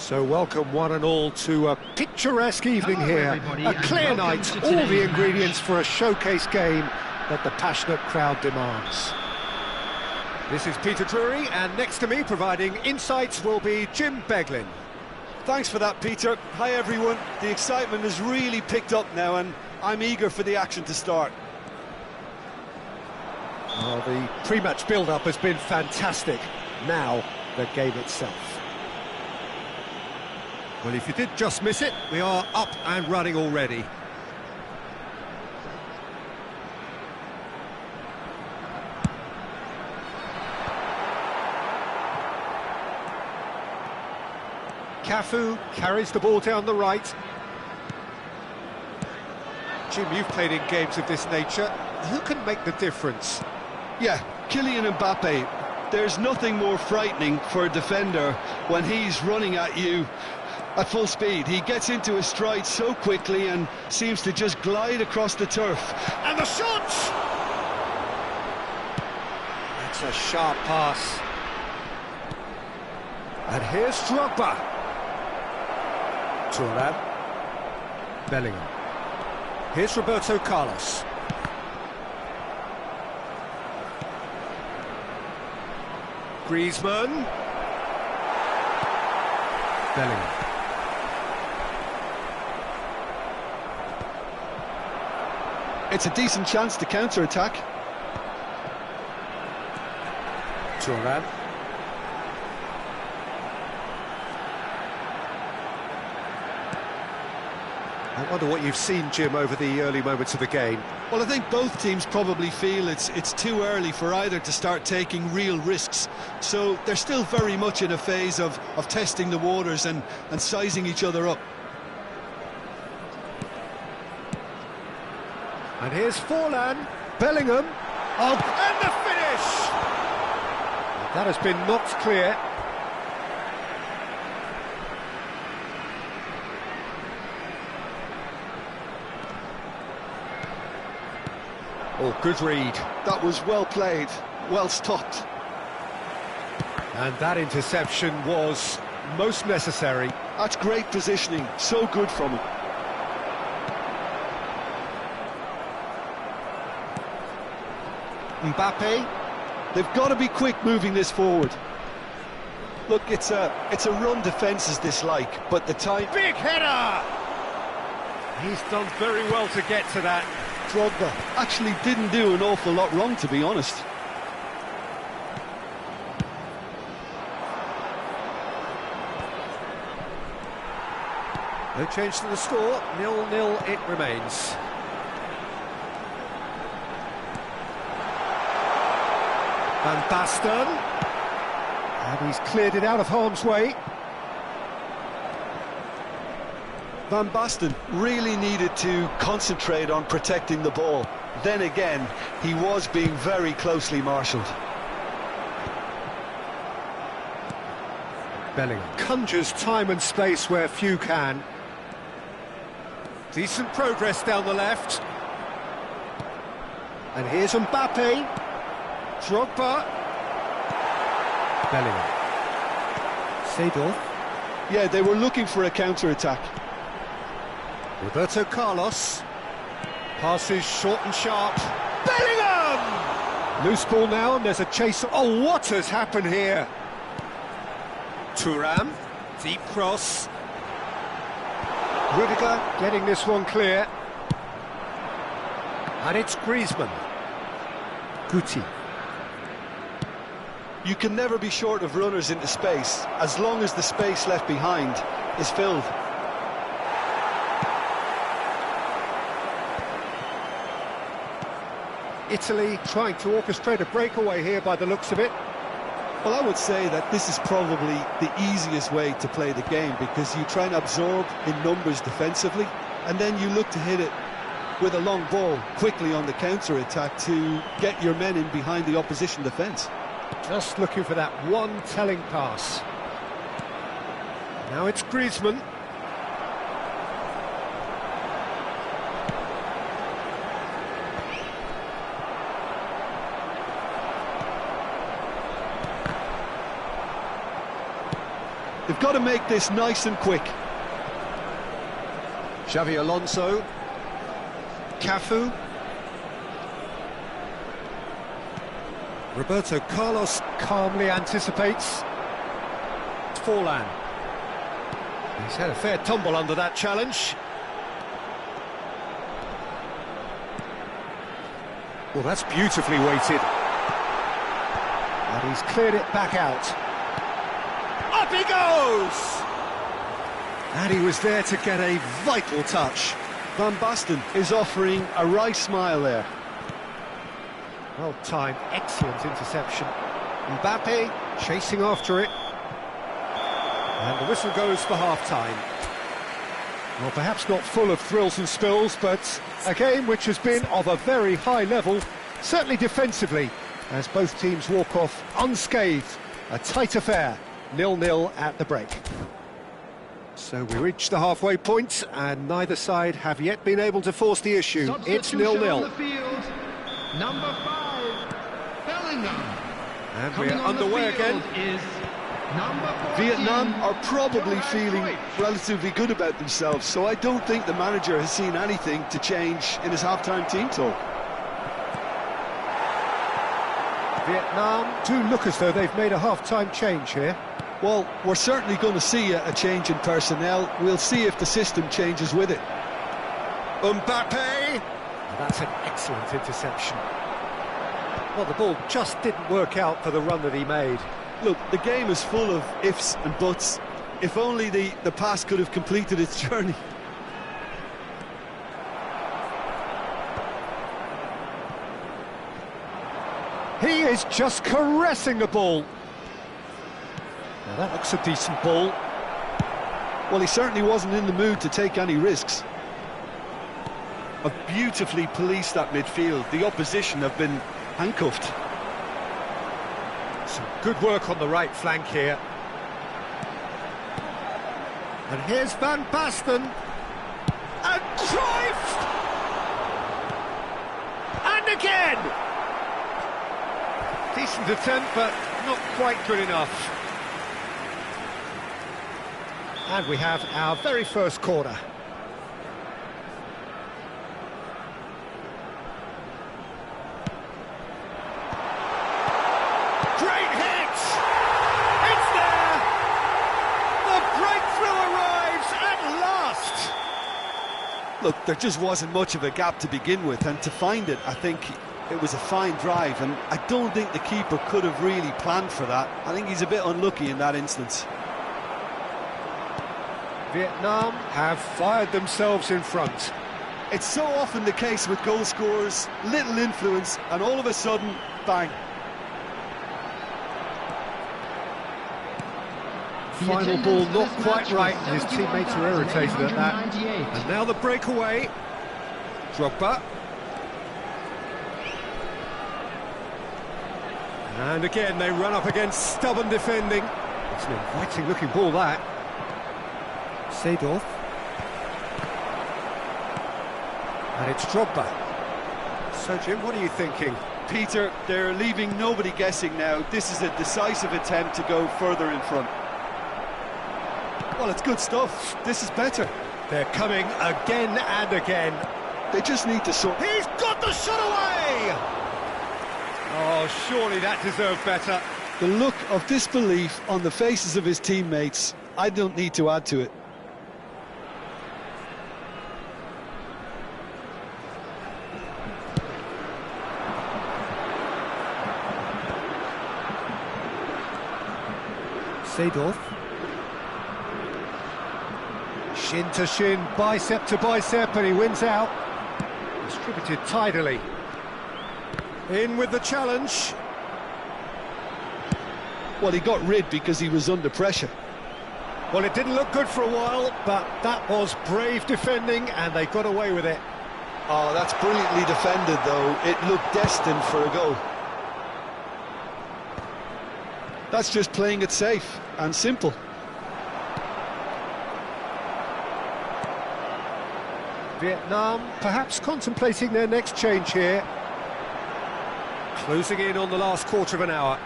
So welcome one and all to a picturesque evening here, a clear night, all the ingredients for a showcase game that the passionate crowd demands. This is Peter Drury, and next to me providing insights will be Jim Beglin. Thanks for that, Peter. Hi everyone, the excitement has really picked up now and I'm eager for the action to start. Oh, the pre-match build-up has been fantastic. Now, the game itself. Well, if you did just miss it, we are up and running already. Cafu carries the ball down the right. Jim, you've played in games of this nature. Who can make the difference? Yeah, Kylian Mbappe. There's nothing more frightening for a defender when he's running at you at full speed. He gets into his stride so quickly and seems to just glide across the turf. And the shot! That's a sharp pass. And here's Drogba. Thuram. Bellingham. Here's Roberto Carlos. Griezmann. Bellingham. It's a decent chance to counter-attack. Thuram. I wonder what you've seen, Jim, over the early moments of the game. Well, I think both teams probably feel it's too early for either to start taking real risks. So they're still very much in a phase of testing the waters and sizing each other up. And here's Forlan, Bellingham, and the finish! That has been knocked clear. Oh, good read. That was well played, well stopped. And that interception was most necessary. That's great positioning, so good from him. Mbappe. They've got to be quick moving this forward. Look, it's a run defence is dislike, but the time... Big header! He's done very well to get to that. Drogba actually didn't do an awful lot wrong, to be honest. No change to the score, 0-0 it remains. Van Basten. And he's cleared it out of harm's way. Van Basten really needed to concentrate on protecting the ball. Then again, he was being very closely marshalled. Bellingham conjures time and space where few can. Decent progress down the left. And here's Mbappe. Drogba. Bellingham. Seedorf. Yeah, they were looking for a counter-attack. Roberto Carlos. Passes short and sharp. Bellingham! Loose ball now, and there's a chase. Oh, what has happened here? Thuram. Deep cross. Rudiger getting this one clear. And it's Griezmann. Guti. You can never be short of runners into space, as long as the space left behind is filled. Italy trying to orchestrate a breakaway here by the looks of it. Well, I would say that this is probably the easiest way to play the game, because you try and absorb in numbers defensively, and then you look to hit it with a long ball quickly on the counter-attack to get your men in behind the opposition defence. Just looking for that one telling pass. Now it's Griezmann. They've got to make this nice and quick. Xavi Alonso. Cafu. Roberto Carlos calmly anticipates. Forlan. He's had a fair tumble under that challenge. Well, that's beautifully weighted. And he's cleared it back out. Up he goes! And he was there to get a vital touch. Van Basten is offering a right smile there. Well timed, excellent interception. Mbappe chasing after it. And the whistle goes for half-time. Well, perhaps not full of thrills and spills, but a game which has been of a very high level, certainly defensively, as both teams walk off unscathed. A tight affair, 0-0 at the break. So we reach the halfway point, and neither side have yet been able to force the issue. It's 0-0. Number 5, Bellingham. And we're underway again. Vietnam are probably feeling relatively good about themselves, so I don't think the manager has seen anything to change in his half-time team talk. Vietnam do look as though they've made a half-time change here. Well, we're certainly going to see a change in personnel. We'll see if the system changes with it. Mbappe! That's an excellent interception. Well, the ball just didn't work out for the run that he made. Look, the game is full of ifs and buts. If only the pass could have completed its journey. He is just caressing the ball. Now that looks a decent ball. Well, he certainly wasn't in the mood to take any risks. Have beautifully policed that midfield. The opposition have been handcuffed. Some good work on the right flank here. And here's Van Basten. And Cruyff! And again! Decent attempt, but not quite good enough. And we have our very first corner. Great hit! It's there! The breakthrough arrives at last! Look, there just wasn't much of a gap to begin with, and to find it, I think it was a fine drive, and I don't think the keeper could have really planned for that. I think he's a bit unlucky in that instance. Vietnam have fired themselves in front. It's so often the case with goal scorers, little influence, and all of a sudden, bang. Final ball not quite right, and his teammates are irritated at that. And now the breakaway. Drogba. And again, they run up against stubborn defending. It's an inviting-looking ball, that. Seedorf. And it's Drogba. So, Jim, what are you thinking? Peter, they're leaving nobody guessing now. This is a decisive attempt to go further in front. Well, it's good stuff. This is better. They're coming again and again. They just need to sort... He's got the shot away! Oh, surely that deserved better. The look of disbelief on the faces of his teammates, I don't need to add to it. Seedorf. Shin to shin, bicep to bicep, and he wins out. Distributed tidily. In with the challenge. Well, he got rid because he was under pressure. Well, it didn't look good for a while, but that was brave defending, and they got away with it. Oh, that's brilliantly defended, though. It looked destined for a goal. That's just playing it safe and simple. Vietnam perhaps contemplating their next change here. Closing in on the last quarter of an hour.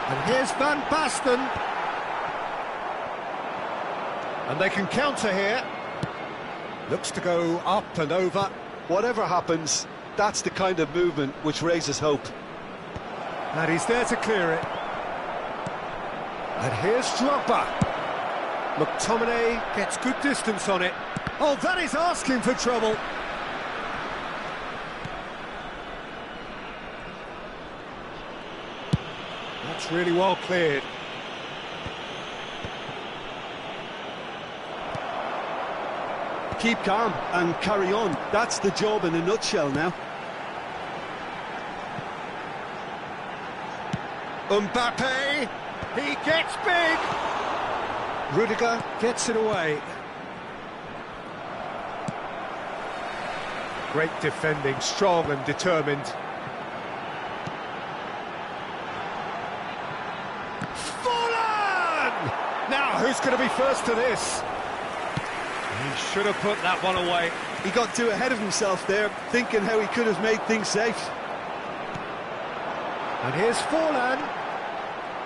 And here's Van Basten. And they can counter here. Looks to go up and over. Whatever happens, that's the kind of movement which raises hope. And he's there to clear it. And here's Drogba. McTominay gets good distance on it. Oh, that is asking for trouble. That's really well cleared. Keep calm and carry on. That's the job in a nutshell now. Mbappe, he gets big. Rudiger gets it away. Great defending, strong and determined. Fallen! Now, who's going to be first to this? He should have put that one away. He got too ahead of himself there, thinking how he could have made things safe. And here's Forlan.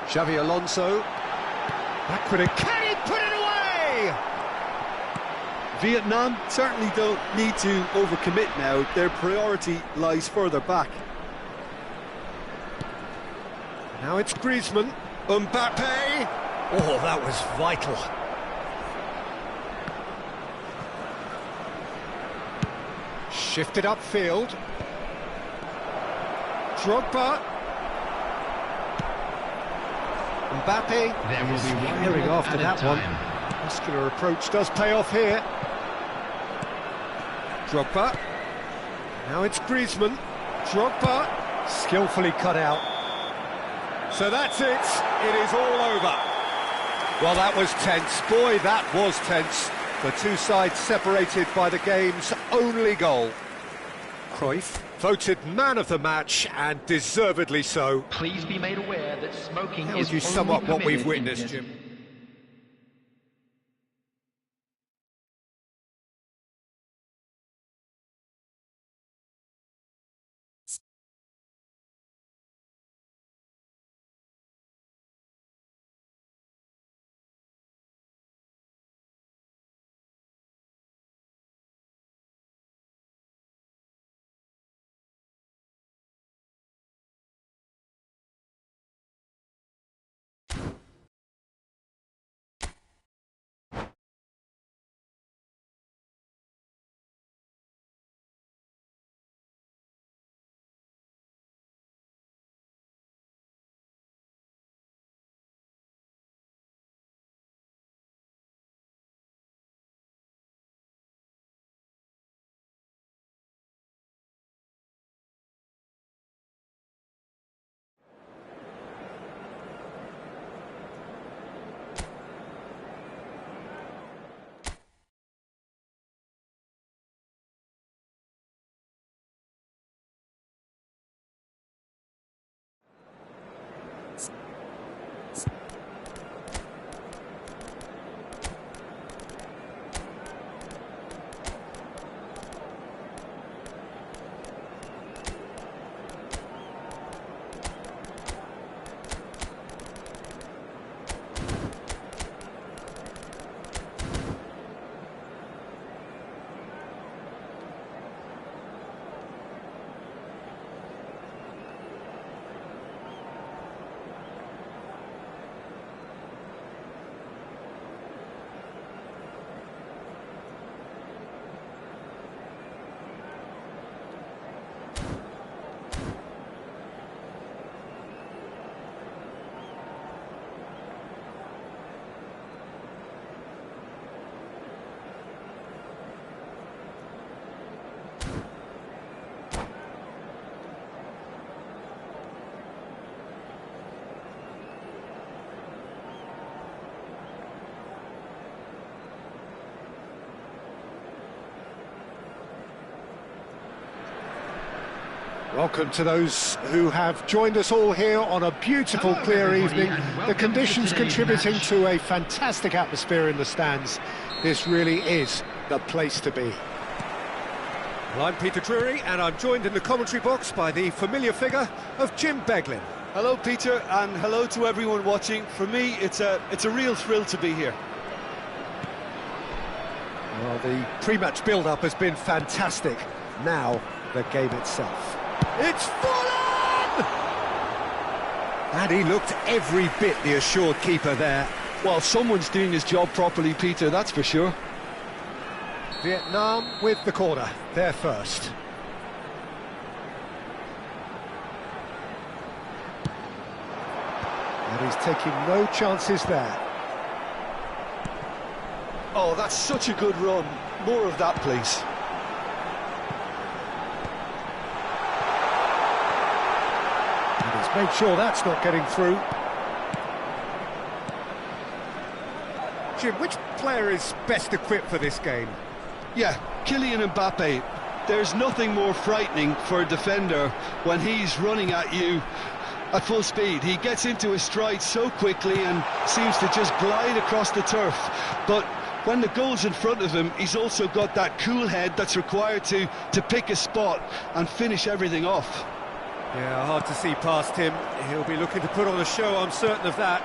Xavi Alonso. Backward and can he put it away? Vietnam certainly don't need to overcommit now. Their priority lies further back. Now it's Griezmann. Mbappe. Oh, that was vital. Shifted upfield. Drogba. Mbappe. There will be one firing after that one. Muscular approach does pay off here. Drogba. Now it's Griezmann. Drogba. Skillfully cut out. So that's it. It is all over. Well, that was tense. Boy, that was tense. The two sides separated by the game's only goal. Cruyff voted man of the match, and deservedly so. Please be made aware that smoking How is would you sum only up what we've permitted in witnessed, this- Jim? Welcome to those who have joined us all here on a beautiful, Hello, clear everybody, evening. and welcome The to conditions today's contributing match. to a fantastic atmosphere in the stands. This really is the place to be. Well, I'm Peter Drury, and I'm joined in the commentary box by the familiar figure of Jim Beglin. Hello, Peter, and hello to everyone watching. For me, it's a real thrill to be here. Well, the pre-match build-up has been fantastic. Now, the game itself. It's Fulham! And he looked every bit the assured keeper there. Well, someone's doing his job properly, Peter, that's for sure. Vietnam with the corner, they're first. And he's taking no chances there. Oh, that's such a good run. More of that, please. And he's made sure that's not getting through. Jim, which player is best equipped for this game? Yeah, Kylian Mbappe. There's nothing more frightening for a defender when he's running at you at full speed. He gets into his stride so quickly and seems to just glide across the turf. But when the goal's in front of him, he's also got that cool head that's required to pick a spot and finish everything off. Yeah, hard to see past him. He'll be looking to put on a show, I'm certain of that.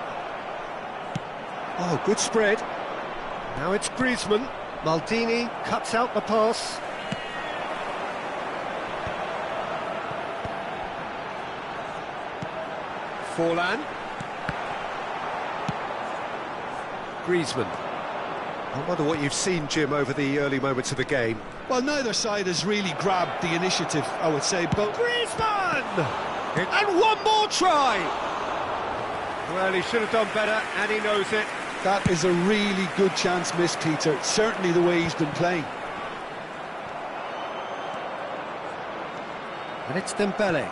Oh, good spread. Now it's Griezmann. Maldini cuts out the pass. Forlan. Griezmann. I wonder what you've seen, Jim, over the early moments of the game. Well, neither side has really grabbed the initiative, I would say, but... Griezmann! And one more try! Well, he should have done better, and he knows it. That is a really good chance missed, Peter. Certainly the way he's been playing. And it's Dembele.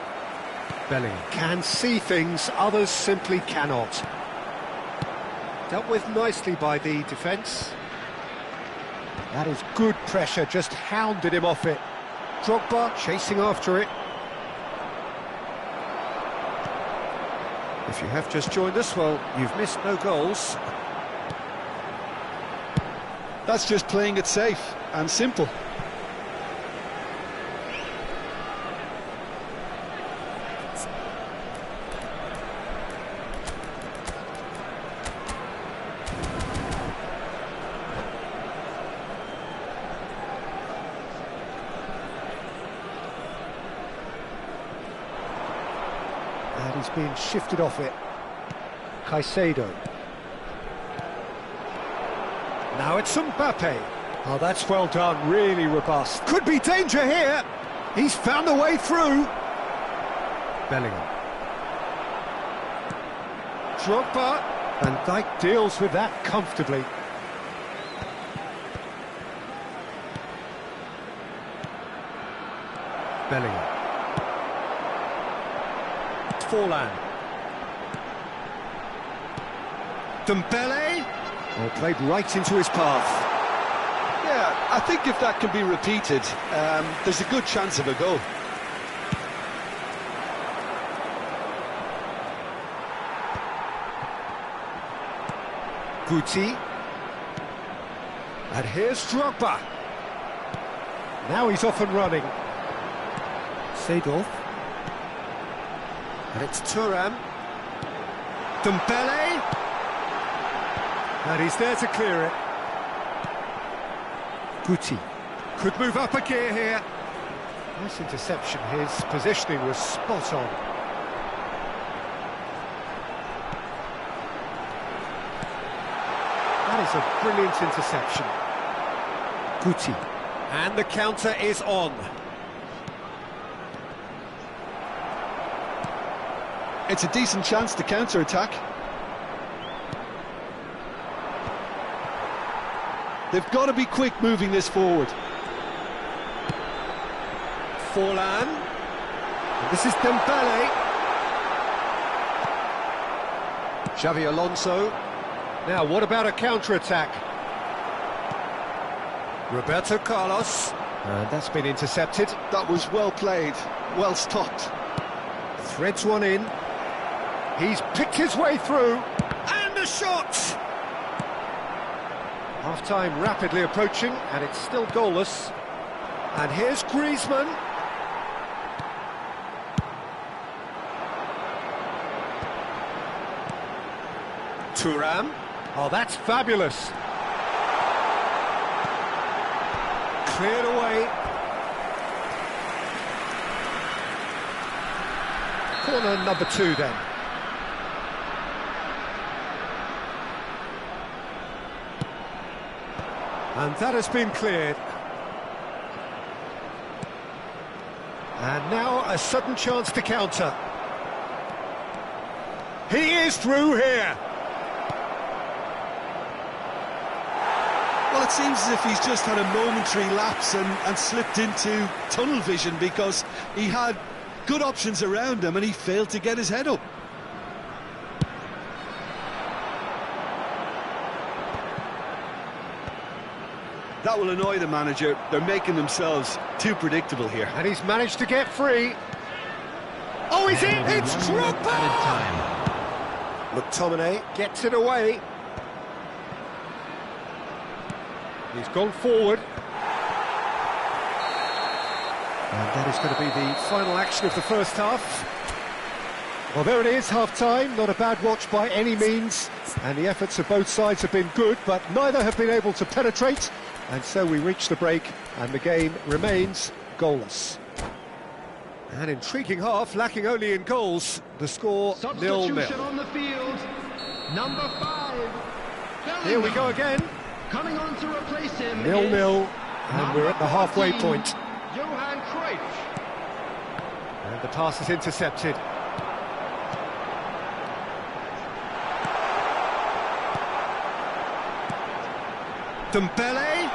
Bellingham can see things, others simply cannot. Dealt with nicely by the defence. That is good pressure, just hounded him off it. Drogba chasing after it. If you have just joined us, well, you've missed no goals. That's just playing it safe and simple. And he's being shifted off it. Caicedo. Now it's Mbappe. Oh, that's well done, really robust. Could be danger here. He's found a way through. Bellingham. Drogba. And Dijk deals with that comfortably. Bellingham. Forlan. Dembele. Oh, played right into his path. Yeah, I think if that can be repeated, there's a good chance of a goal. Guti. And here's Drogba. Now he's off and running. Seedorf. And it's Thuram. Dembele. And he's there to clear it. Guti. Could move up a gear here. Nice interception. His positioning was spot on. That is a brilliant interception. Guti. And the counter is on. It's a decent chance to counter-attack. They've got to be quick moving this forward. Forlan. And this is Dembele. Xavi Alonso. Now, what about a counter-attack? Roberto Carlos. And that's been intercepted. That was well played, well stopped. Threads one in. He's picked his way through. And a shot! Half-time rapidly approaching, and it's still goalless. And here's Griezmann. Thuram. Oh, that's fabulous. Cleared away. Corner number 2 then. And that has been cleared. And now a sudden chance to counter. He is through here. Well, it seems as if he's just had a momentary lapse and slipped into tunnel vision, because he had good options around him and he failed to get his head up. That will annoy the manager. They're making themselves too predictable here. And he's managed to get free. Oh, he's in! It's Drogba! McTominay gets it away. He's gone forward. And that is going to be the final action of the first half. Well, there it is, half-time. Not a bad watch by any means. And the efforts of both sides have been good, but neither have been able to penetrate. And so we reach the break, and the game remains goalless. An intriguing half, lacking only in goals. The score 0-0. Substitution on the field. Number 5. Here we go again. Coming on to replace him. 0-0, and we're at the halfway point. Johan Cruyff. And the pass is intercepted. Dembele.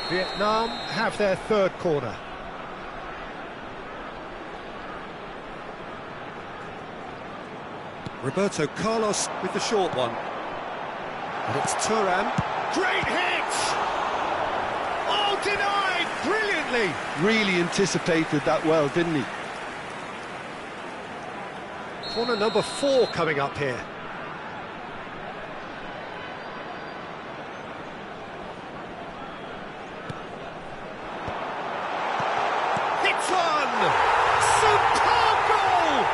Vietnam have their third corner. Roberto Carlos with the short one. And it's Thuram. Great hit! Oh, denied! Brilliantly! Really anticipated that well, didn't he? Corner number 4 coming up here. Hits one! Superb goal!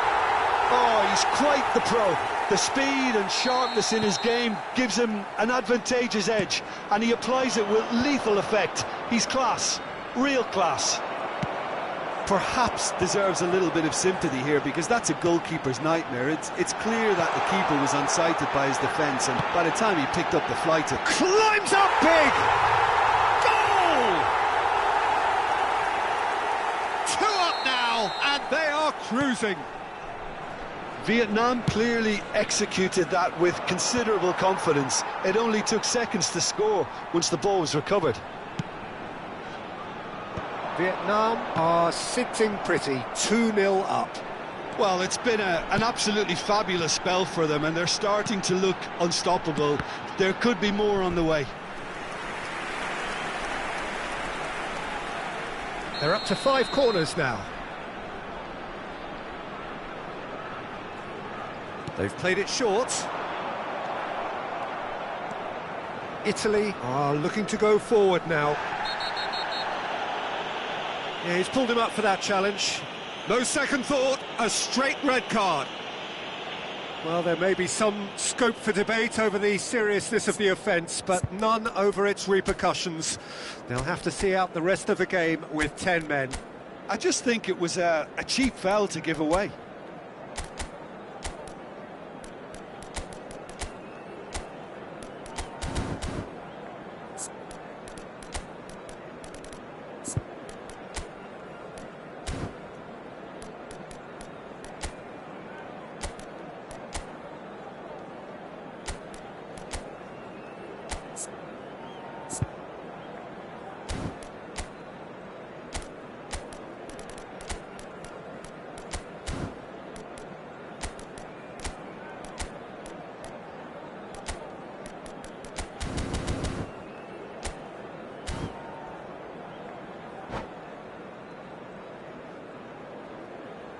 Oh, he's quite the pro. The speed and sharpness in his game gives him an advantageous edge, and he applies it with lethal effect. He's class, real class. Perhaps deserves a little bit of sympathy here, because that's a goalkeeper's nightmare. It's clear that the keeper was unsighted by his defence, and by the time he picked up the flight, it climbs up big! Goal! 2 up now, and they are cruising. Vietnam clearly executed that with considerable confidence. It only took seconds to score once the ball was recovered. Vietnam are sitting pretty, 2-0 up. Well, it's been an absolutely fabulous spell for them, and they're starting to look unstoppable. There could be more on the way. They're up to 5 corners now. They've played it short. Italy are looking to go forward now. Yeah, he's pulled him up for that challenge. No second thought, a straight red card. Well, there may be some scope for debate over the seriousness of the offence, but none over its repercussions. They'll have to see out the rest of the game with 10 men. I just think it was a cheap foul to give away.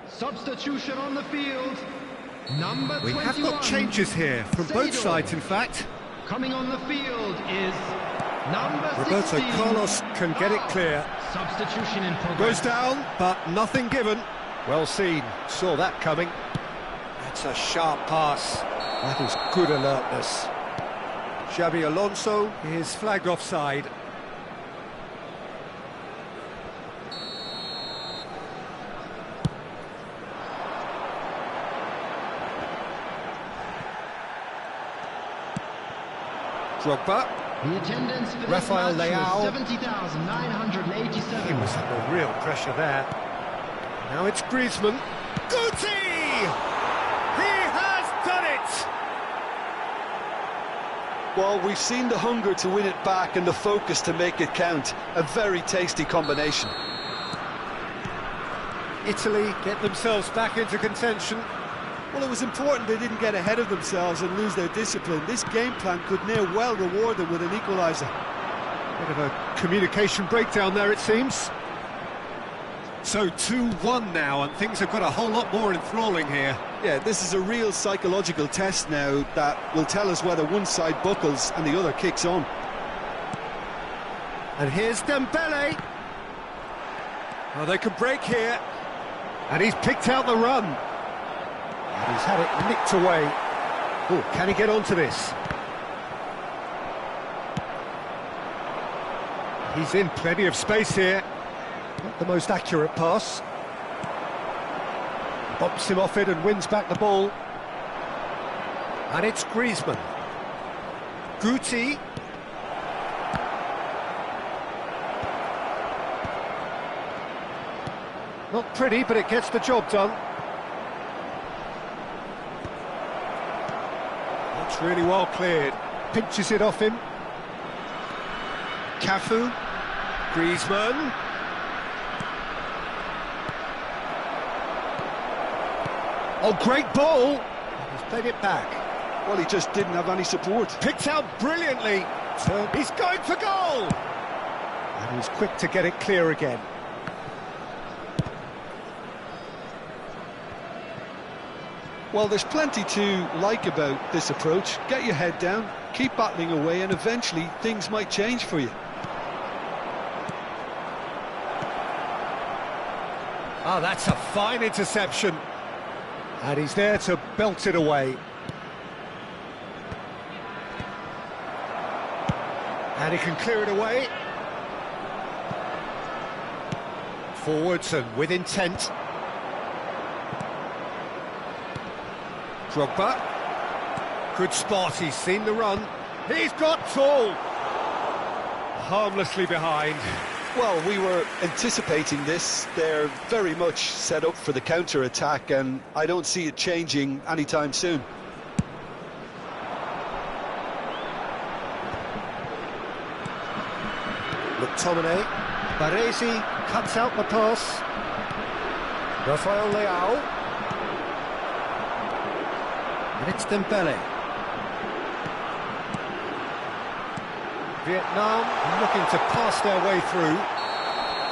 Substitution on the field. Number 21. We have got changes here from both sides, in fact. Coming on the field is Roberto 16. Carlos can get it clear. Substitution in progress. Goes down, but nothing given. Well seen, saw that coming. That's a sharp pass. That is good alertness. Xabi Alonso is flagged offside. Drogba. The attendance for this Rafael match Leao. was 70,987. He was under real pressure there. Now it's Griezmann. Guti! He has done it! Well, we've seen the hunger to win it back and the focus to make it count. A very tasty combination. Italy get themselves back into contention. Well, it was important they didn't get ahead of themselves and lose their discipline. This game plan could near well reward them with an equaliser. Bit of a communication breakdown there, it seems. So 2-1 now, and things have got a whole lot more enthralling here. Yeah, this is a real psychological test now that will tell us whether one side buckles and the other kicks on. And here's Dembele. Oh, they could break here. And he's picked out the run. And he's had it nicked away. Oh, can he get onto this? He's in plenty of space here. Not the most accurate pass. Bumps him off it and wins back the ball. And it's Griezmann. Guti. Not pretty, but it gets the job done. That's really well cleared. Pinches it off him. Cafu. Griezmann. Oh, great ball! He's played it back. Well, he just didn't have any support. Picked out brilliantly. He's going for goal! And he's quick to get it clear again. Well, there's plenty to like about this approach. Get your head down, keep battling away, and eventually things might change for you. Oh, that's a fine interception. And he's there to belt it away. And he can clear it away. Forwards and with intent. Drogba. Good spot, he's seen the run. He's got tall. Harmlessly behind. Well, we were anticipating this. They're very much set up for the counter-attack, and I don't see it changing anytime soon. McTominay. Baresi cuts out the pass. Rafael Leao. And it's Dembele. Vietnam looking to pass their way through.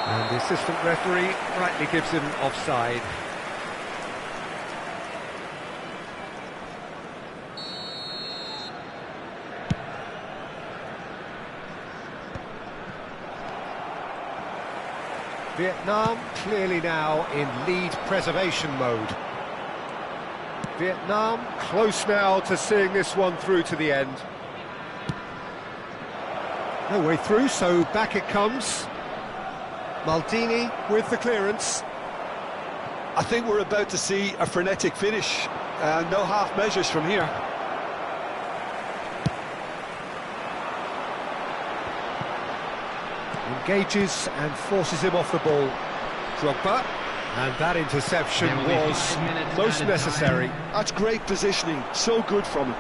And the assistant referee rightly gives him offside. Vietnam clearly now in lead preservation mode. Vietnam close now to seeing this one through to the end. No way through, so back it comes. Maldini with the clearance. I think we're about to see a frenetic finish. No half measures from here. Engages and forces him off the ball. Drogba. And that interception was most necessary. That's great positioning, so good from him.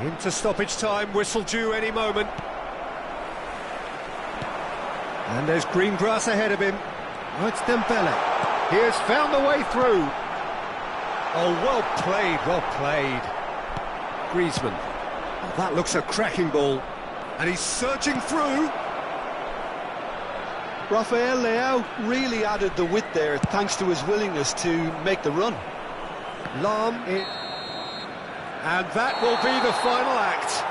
Into stoppage time, whistle due any moment. And there's green grass ahead of him. Oh, it's Dembele. He has found the way through. Oh, well played, well played. Griezmann. Oh, that looks a cracking ball. And he's surging through. Rafael Leao really added the width there thanks to his willingness to make the run. Lam in. And that will be the final act.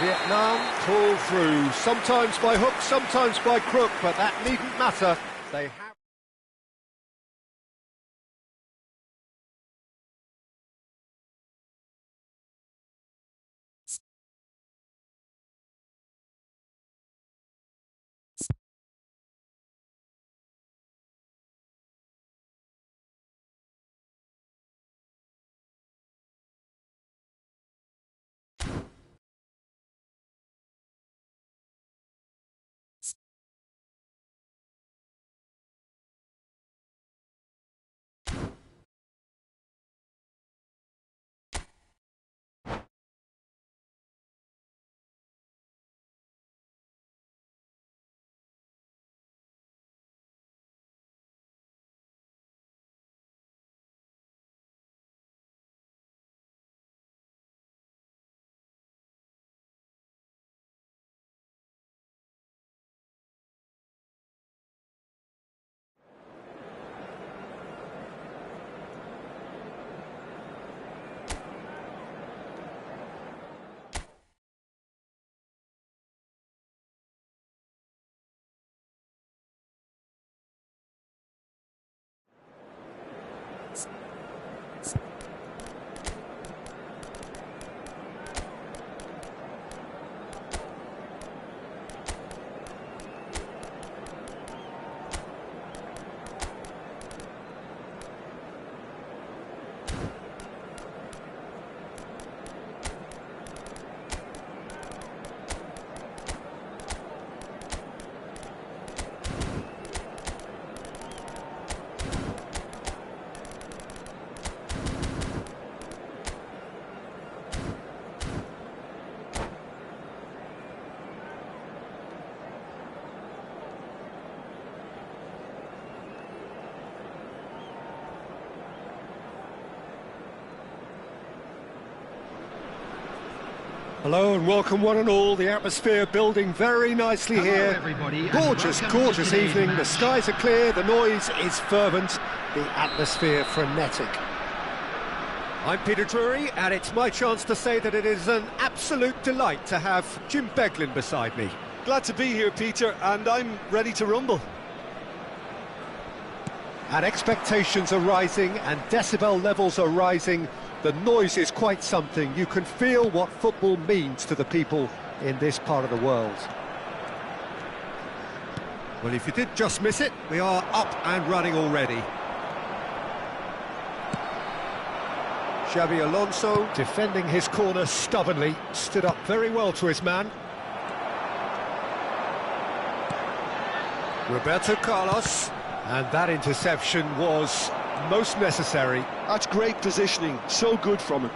Vietnam pull through, sometimes by hook, sometimes by crook, but that needn't matter. They have... Hello and welcome one and all. The atmosphere building very nicely here. Everybody, gorgeous, gorgeous evening. The skies are clear, the noise is fervent, the atmosphere frenetic. I'm Peter Drury, and it's my chance to say that it is an absolute delight to have Jim Beglin beside me. Glad to be here, Peter, and I'm ready to rumble. And expectations are rising and decibel levels are rising. The noise is quite something. You can feel what football means to the people in this part of the world. Well, if you did just miss it, we are up and running already. Xabi Alonso, defending his corner stubbornly, stood up very well to his man. Roberto Carlos, and that interception was most necessary. That's great positioning, so good from him.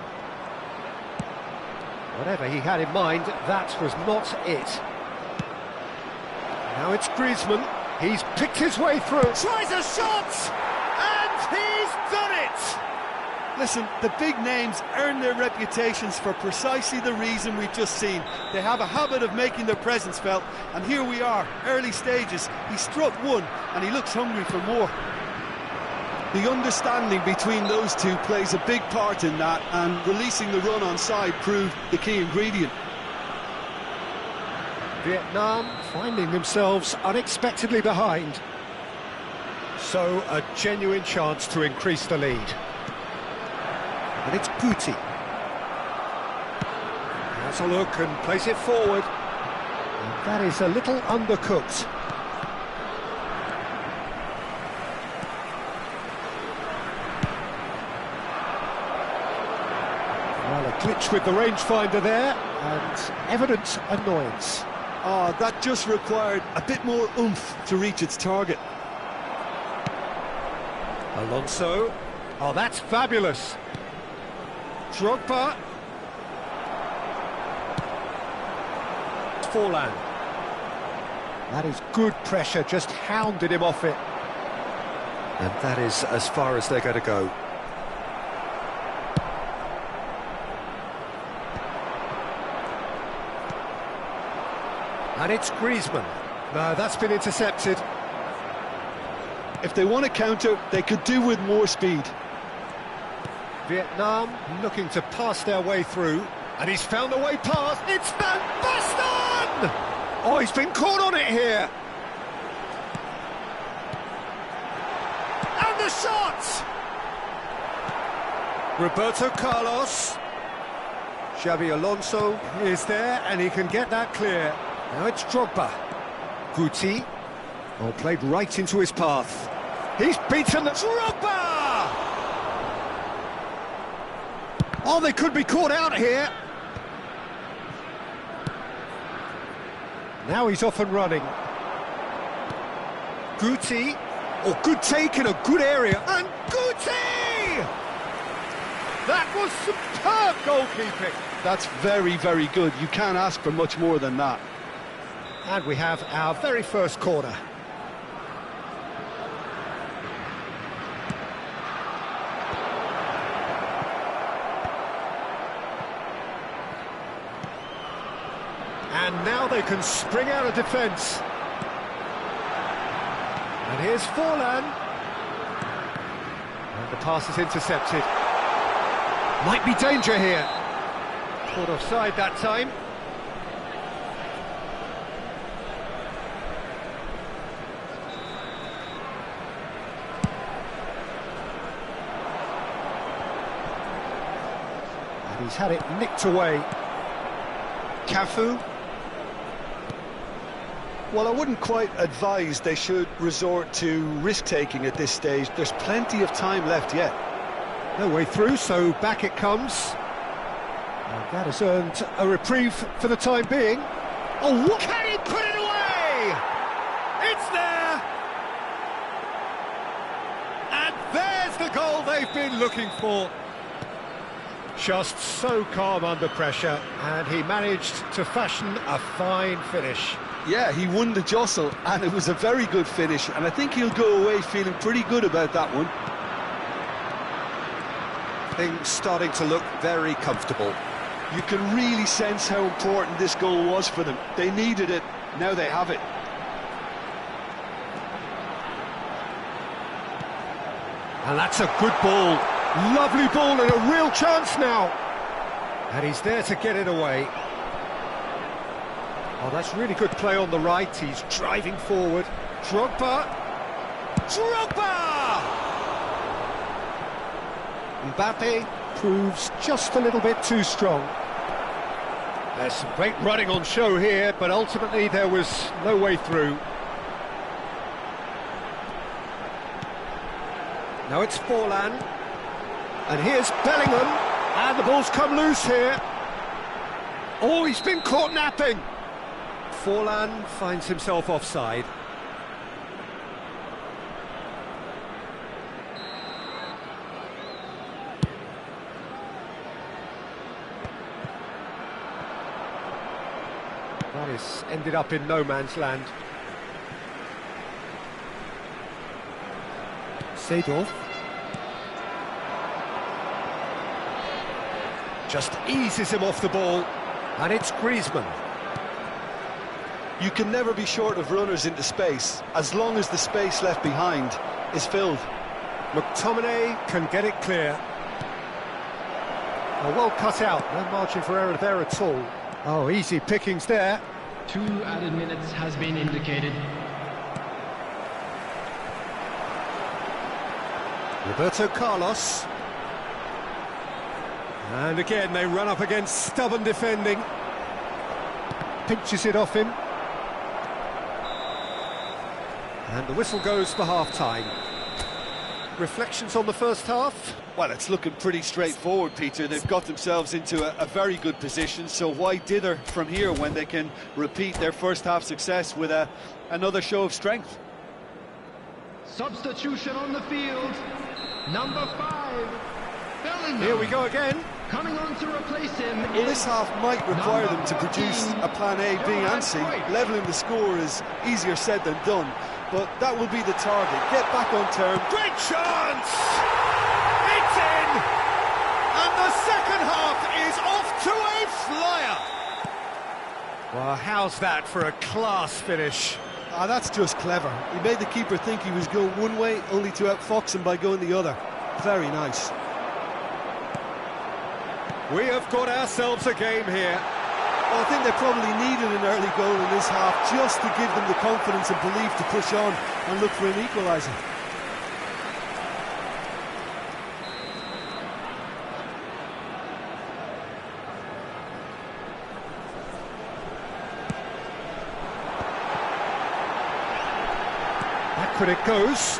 Whatever he had in mind, that was not it. Now it's Griezmann, he's picked his way through, tries a shot, and he's done it! Listen, the big names earn their reputations for precisely the reason we've just seen. They have a habit of making their presence felt, and here we are, early stages. He struck one, and he looks hungry for more. The understanding between those two plays a big part in that, and releasing the run on side proved the key ingredient. Vietnam finding themselves unexpectedly behind. So a genuine chance to increase the lead. And it's Putti. Has a look and plays it forward. And that is a little undercooked. Well, a glitch with the rangefinder there, and evident annoyance. Oh, that just required a bit more oomph to reach its target. Alonso. Oh, that's fabulous. Drogba. Forlan. That is good pressure, just hounded him off it. And that is as far as they're going to go. And it's Griezmann. No, that's been intercepted. If they want to counter, they could do with more speed. Vietnam looking to pass their way through. And he's found the way past. It's Van Basten! Oh, he's been caught on it here. And the shot! Roberto Carlos. Xabi Alonso is there, and he can get that clear. Now it's Drogba. Guti. Oh, played right into his path. He's beaten Drogba! Oh, they could be caught out here. Now he's off and running. Guti. Oh, good take in a good area. And Guti! That was superb goalkeeping. That's very, very good. You can't ask for much more than that. And we have our very first corner. And now they can spring out of defence. And here's Forlan. And the pass is intercepted. Might be danger here. Caught offside that time. And he's had it nicked away. Cafu. Well, I wouldn't quite advise they should resort to risk-taking at this stage. There's plenty of time left yet. No way through, so back it comes. And that has earned a reprieve for the time being. Oh, what? Can he put it away? It's there! And there's the goal they've been looking for. Just so calm under pressure, and he managed to fashion a fine finish. Yeah, he won the jostle, and it was a very good finish, and I think he'll go away feeling pretty good about that one. Things starting to look very comfortable. You can really sense how important this goal was for them. They needed it, now they have it. And that's a good ball. Lovely ball and a real chance now. And he's there to get it away. Oh, that's really good play on the right. He's driving forward. Drogba. Drogba! Mbappe proves just a little bit too strong. There's some great running on show here, but ultimately there was no way through. Now it's Forlan. And here's Bellingham. And the ball's come loose here. Oh, he's been caught napping. Forlan finds himself offside. That is ended up in no man's land. Seedorf. Just eases him off the ball. And it's Griezmann. You can never be short of runners into space, as long as the space left behind is filled. McTominay can get it clear. Oh, well cut out, no margin for error there at all. Oh, easy pickings there. 2 added minutes has been indicated. Roberto Carlos. And again, they run up against stubborn defending. Pinches it off him. And the whistle goes for half-time. Reflections on the first half? Well, it's looking pretty straightforward, Peter. They've got themselves into a very good position, so why dither from here when they can repeat their first half success with another show of strength? Substitution on the field. Number 5. Bellingham. Here we go again. Coming on to replace him. Well, this half might require them to produce a plan A, B and C. Levelling the score is easier said than done, but that will be the target. Get back on term. Great chance! It's in! And the second half is off to a flyer! Well, how's that for a class finish? Ah, that's just clever. He made the keeper think he was going one way, only to outfox him by going the other. Very nice. We have got ourselves a game here. Well, I think they probably needed an early goal in this half just to give them the confidence and belief to push on and look for an equaliser. Back it goes.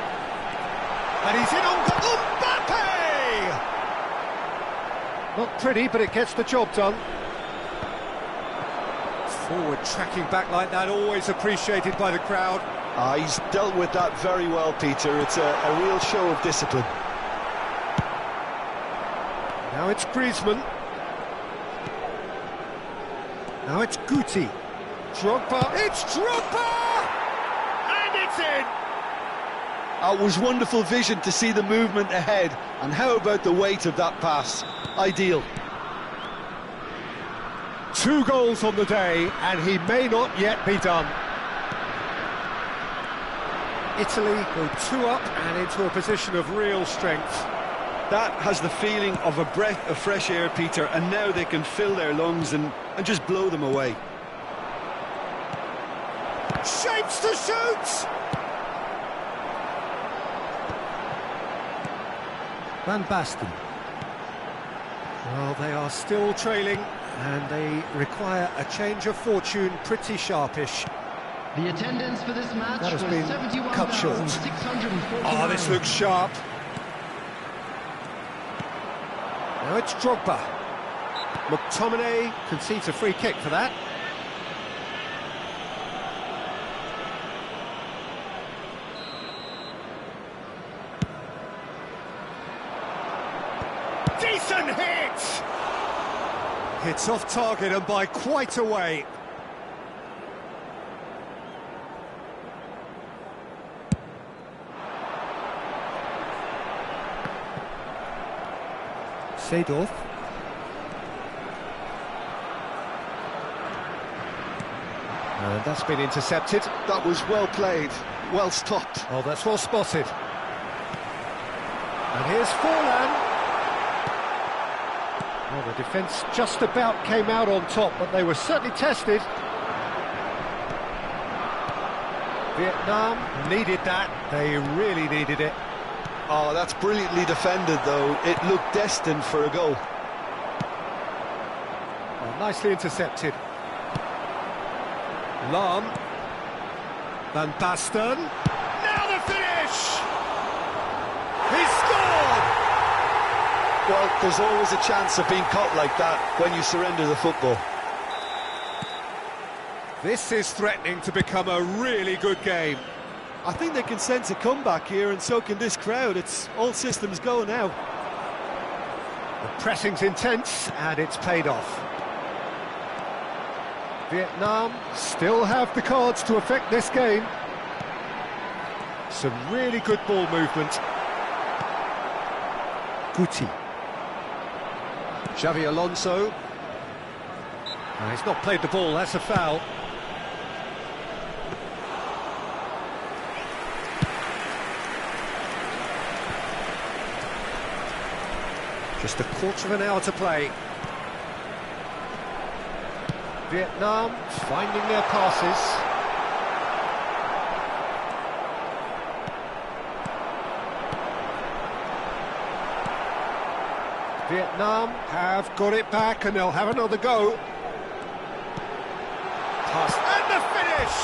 And he's in on Mbappe! Not pretty, but it gets the job done. Forward tracking back like that, always appreciated by the crowd. He's dealt with that very well, Peter. It's a real show of discipline. Now it's Griezmann. Now it's Guti. Drogba. It's Drogba! And it's in! It was wonderful vision to see the movement ahead. And how about the weight of that pass? Ideal. 2 goals on the day, and he may not yet be done. Italy go 2 up and into a position of real strength. That has the feeling of a breath of fresh air, Peter, and now they can fill their lungs and just blow them away. Shapes to shoot! Van Basten. Well, they are still trailing, and they require a change of fortune pretty sharpish. The attendance for this match That has was been cut short. 71,649. Oh, this looks sharp. Now it's Drogba. McTominay concedes a free kick for that. Decent hit! It's off target and by quite a way. Seedorf. And that's been intercepted. That was well played, well stopped. Oh, that's well spotted. And here's Forlan. Well, the defence just about came out on top, but they were certainly tested. Vietnam needed that. They really needed it. Oh, that's brilliantly defended, though. It looked destined for a goal. Well, nicely intercepted. Lahm. Van Basten. Now the finish! He scored! Well, there's always a chance of being caught like that when you surrender the football. This is threatening to become a really good game. I think they can sense a comeback here, and so can this crowd. It's all systems go now. The pressing's intense, and it's paid off. Vietnam still have the cards to affect this game. Some really good ball movement. Guti. Xavi Alonso. He's not played the ball, that's a foul. Just a quarter of an hour to play. Vietnam finding their passes. Vietnam have got it back and they'll have another go. Pass and the finish!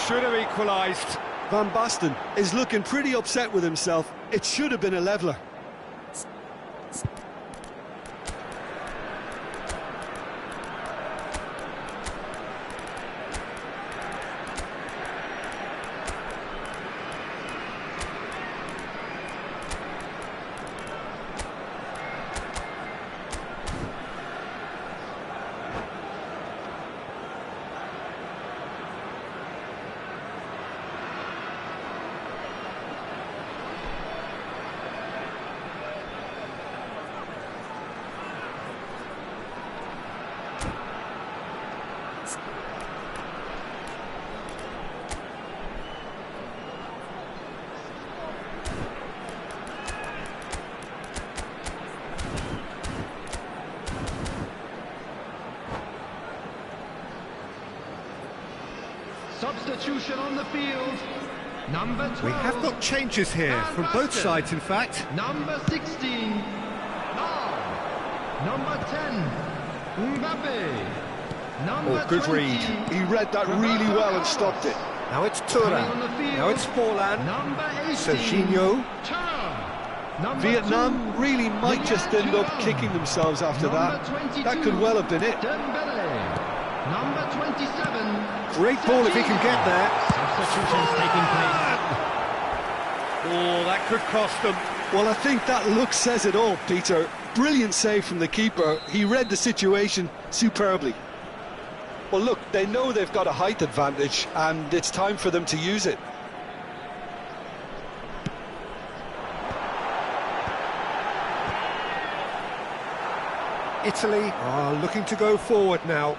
Should have equalised. Van Basten is looking pretty upset with himself. It should have been a leveller. substitution on the field. Number 12. We have got changes here Van from both Basten. sides, in fact. Number 16. Now. Number 10. Mbappe. Number Oh, good 20. read. He read that really well and stopped it. Now it's Coming on Thuram. the field. Now it's Forlan. Number 18. Serginho. Thuram. Number Vietnam 2. really might just end up kicking themselves after that. That could well have been it. Dembele. Number 27. Great ball if he can get there. Substitutions taking place. Oh, that could cost them. Well, I think that look says it all, Peter. Brilliant save from the keeper. He read the situation superbly. Well, look, they know they've got a height advantage, and it's time for them to use it. Italy are looking to go forward now.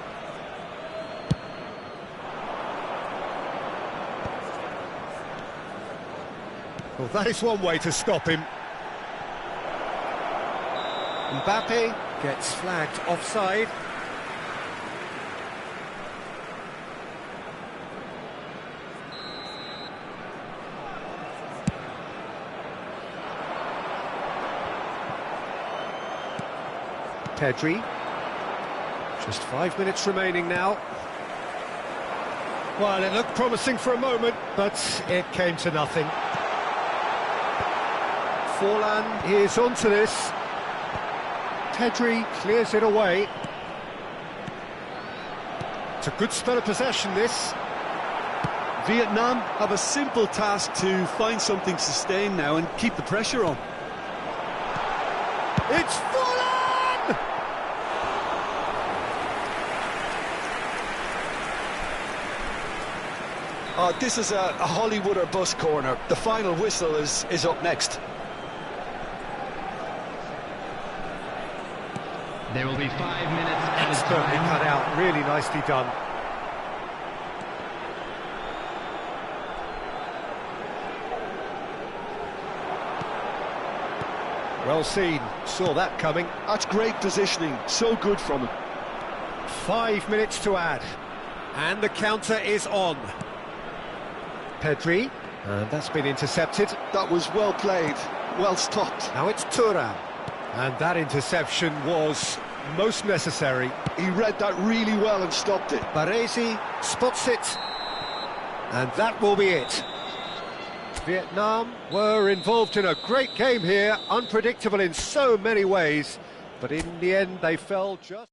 Well, that is one way to stop him. Mbappe gets flagged offside. Pedri. Just 5 minutes remaining now. Well, it looked promising for a moment, but it came to nothing. Forlan is onto this. Pedri clears it away. It's a good spell of possession, this. Vietnam have a simple task to find something sustained now and keep the pressure on. It's Forlan! This is a Hollywood or bust corner. The final whistle is up next. There will be 5 minutes added Expertly time. cut out, really nicely done. Well seen, saw that coming. That's great positioning, so good from him. 5 minutes to add, and the counter is on. Pedri, and that's been intercepted. That was well played, well stopped. Now it's Thuram, and that interception was most necessary. He read that really well and stopped it. Baresi spots it, and that will be it. Vietnam were involved in a great game here, unpredictable in so many ways, but in the end they fell just...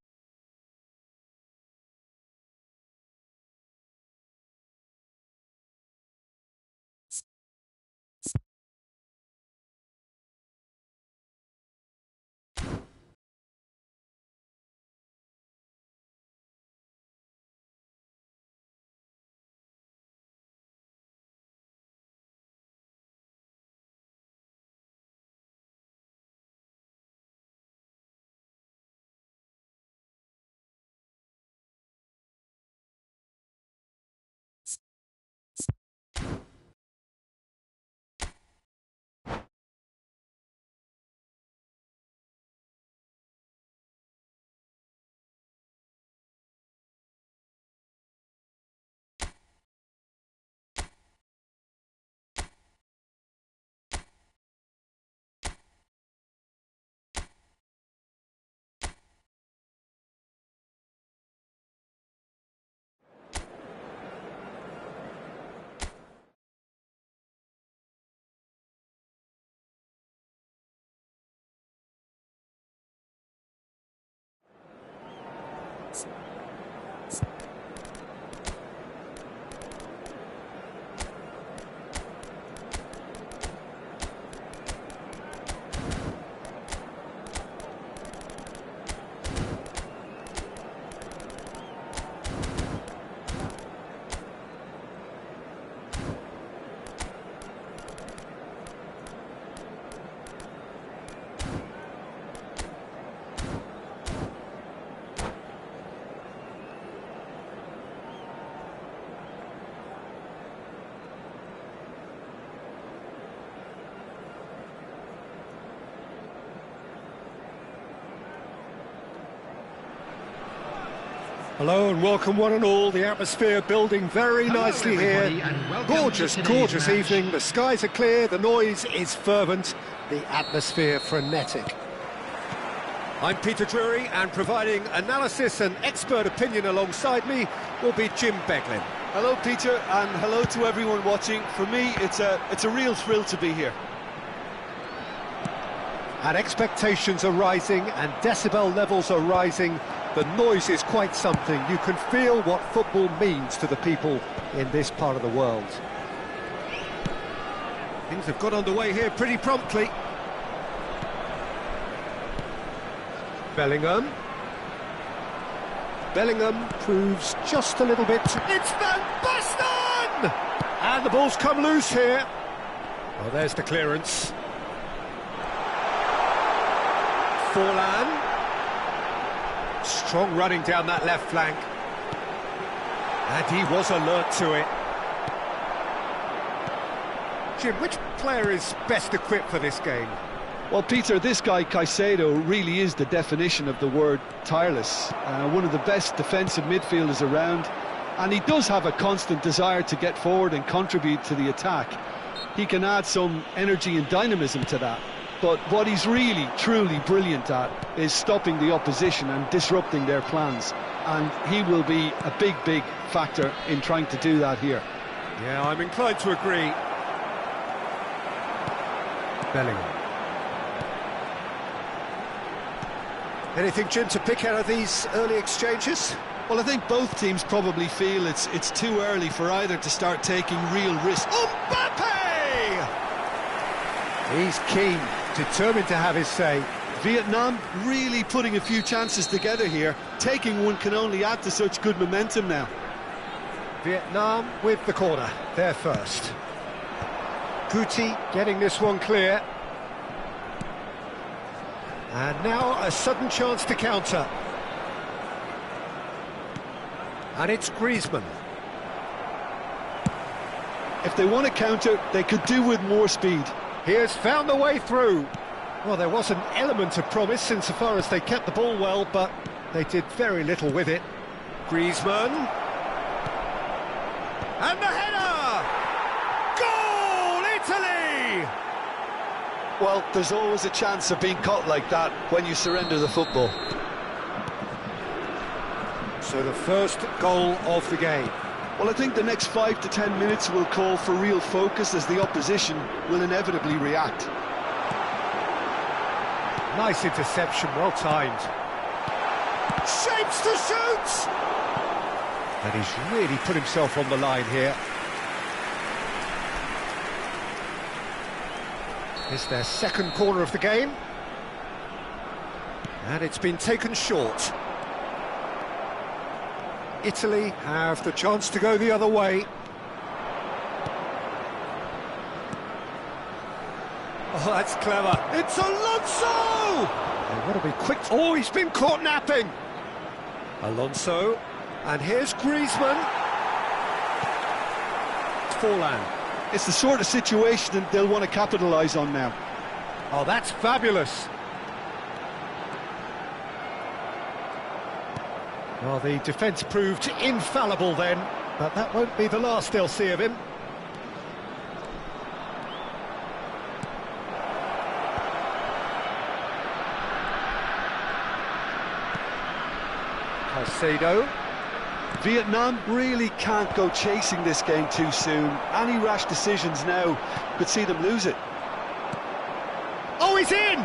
Hello and welcome one and all. The atmosphere building very nicely here. Gorgeous, gorgeous evening. The skies are clear, the noise is fervent, the atmosphere frenetic. I'm Peter Drury, and providing analysis and expert opinion alongside me will be Jim Beglin. Hello, Peter, and hello to everyone watching. For me, it's a real thrill to be here. And expectations are rising and decibel levels are rising. The noise is quite something. You can feel what football means to the people in this part of the world. Things have got underway here pretty promptly. Bellingham. Bellingham proves just a little bit... It's Van Basten! And the ball's come loose here. Oh, there's the clearance. Forlan. Strong running down that left flank. And he was alert to it. Jim, which player is best equipped for this game? Well, Peter, this guy Caicedo really is the definition of the word tireless. One of the best defensive midfielders around, and he does have a constant desire to get forward and contribute to the attack. He can add some energy and dynamism to that. But what he's really, truly brilliant at is stopping the opposition and disrupting their plans. And he will be a big, big factor in trying to do that here. Yeah, I'm inclined to agree. Bellingham. Anything, Jim, to pick out of these early exchanges? Well, I think both teams probably feel it's too early for either to start taking real risks. Mbappe! He's keen, determined to have his say. Vietnam really putting a few chances together here. Taking one can only add to such good momentum now. Vietnam with the corner, there first. Guti getting this one clear. And now a sudden chance to counter. And it's Griezmann. If they want to counter, they could do with more speed. He has found the way through. Well, there was an element of promise insofar as they kept the ball well, but they did very little with it. Griezmann. And the header! Goal, Italy! Well, there's always a chance of being caught like that when you surrender the football. So the first goal of the game. Well, I think the next 5 to 10 minutes will call for real focus as the opposition will inevitably react. Nice interception, well timed. Shapes to shoot! And he's really put himself on the line here. It's their second corner of the game. And it's been taken short. Italy have the chance to go the other way. Oh, that's clever. It's Alonso! They've got to be quick. Oh, he's been caught napping. Alonso. And here's Griezmann. Forlan. It's the sort of situation that they'll want to capitalise on now. Oh, that's fabulous. Well, the defence proved infallible then, but that won't be the last they'll see of him. Caicedo. Vietnam really can't go chasing this game too soon. Any rash decisions now could see them lose it. Oh, he's in!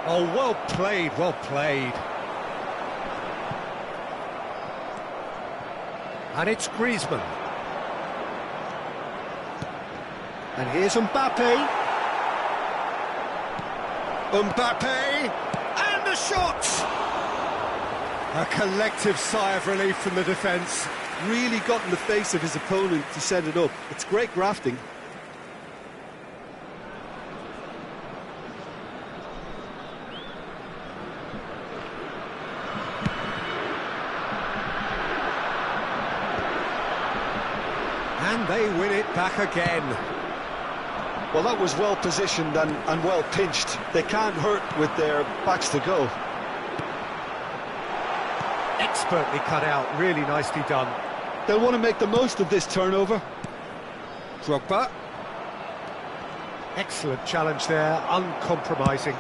Oh, well played, well played. And it's Griezmann. And here's Mbappe. Mbappe! And the shot! A collective sigh of relief from the defence. Really got in the face of his opponent to set it up. It's great grafting. And they win it back again. Well, that was well positioned and well pinched. They can't hurt with their backs to goal. Expertly cut out, really nicely done. They'll want to make the most of this turnover. Drogba. Excellent challenge there, uncompromising.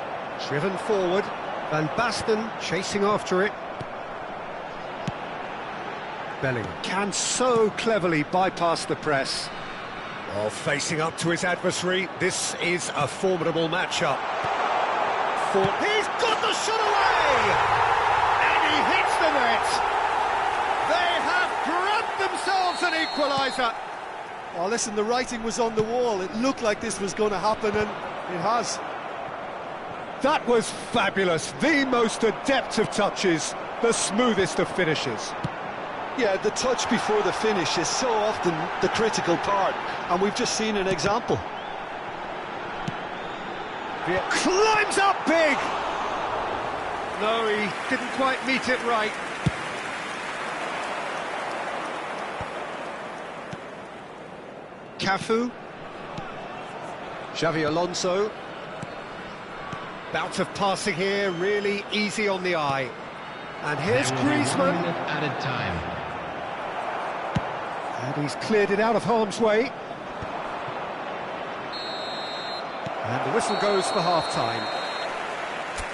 Driven forward. Van Basten chasing after it. Bellingham can so cleverly bypass the press. While facing up to his adversary, this is a formidable matchup. He's got the shot away! And he hits the net! They have grabbed themselves an equaliser! Oh, listen, the writing was on the wall. It looked like this was going to happen, and it has. That was fabulous. The most adept of touches, the smoothest of finishes. Yeah, the touch before the finish is so often the critical part, and we've just seen an example. It climbs up big! No, he didn't quite meet it right. Cafu. Xavi Alonso. Bout of passing here, really easy on the eye. And here's Griezmann. Added time. And he's cleared it out of harm's way. And the whistle goes for half-time.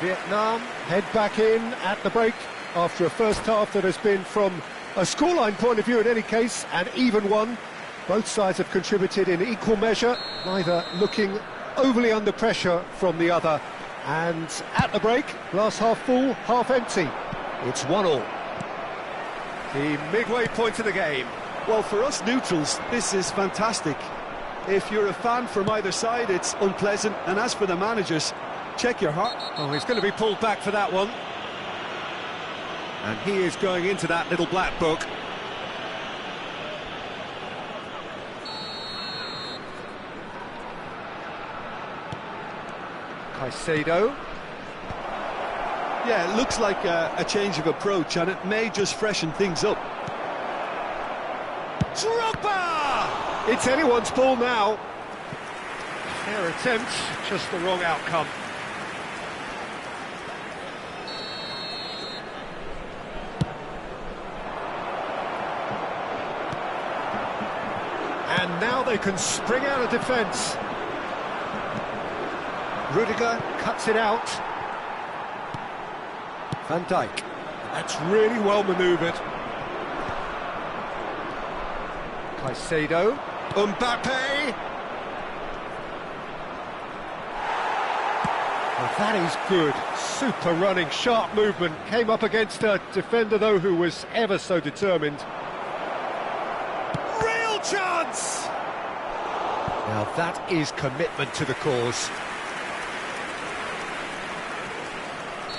Vietnam head back in at the break after a first half that has been, from a scoreline point of view in any case, an even one. Both sides have contributed in equal measure, neither looking overly under pressure from the other. And at the break, glass half full, half empty. It's 1-1. The midway point of the game. Well, for us neutrals, this is fantastic. If you're a fan from either side, it's unpleasant. And as for the managers, check your heart. Oh, he's going to be pulled back for that one. And he is going into that little black book. Caicedo. Yeah, it looks like a change of approach, and it may just freshen things up. Drogba! It's anyone's ball now. Fair attempt, just the wrong outcome. And now they can spring out of defence. Rudiger cuts it out. Van Dijk. That's really well manoeuvred. Caicedo. Mbappe. Well, that is good. Super running, sharp movement. Came up against a defender, though, who was ever so determined. Real chance! Now that is commitment to the cause.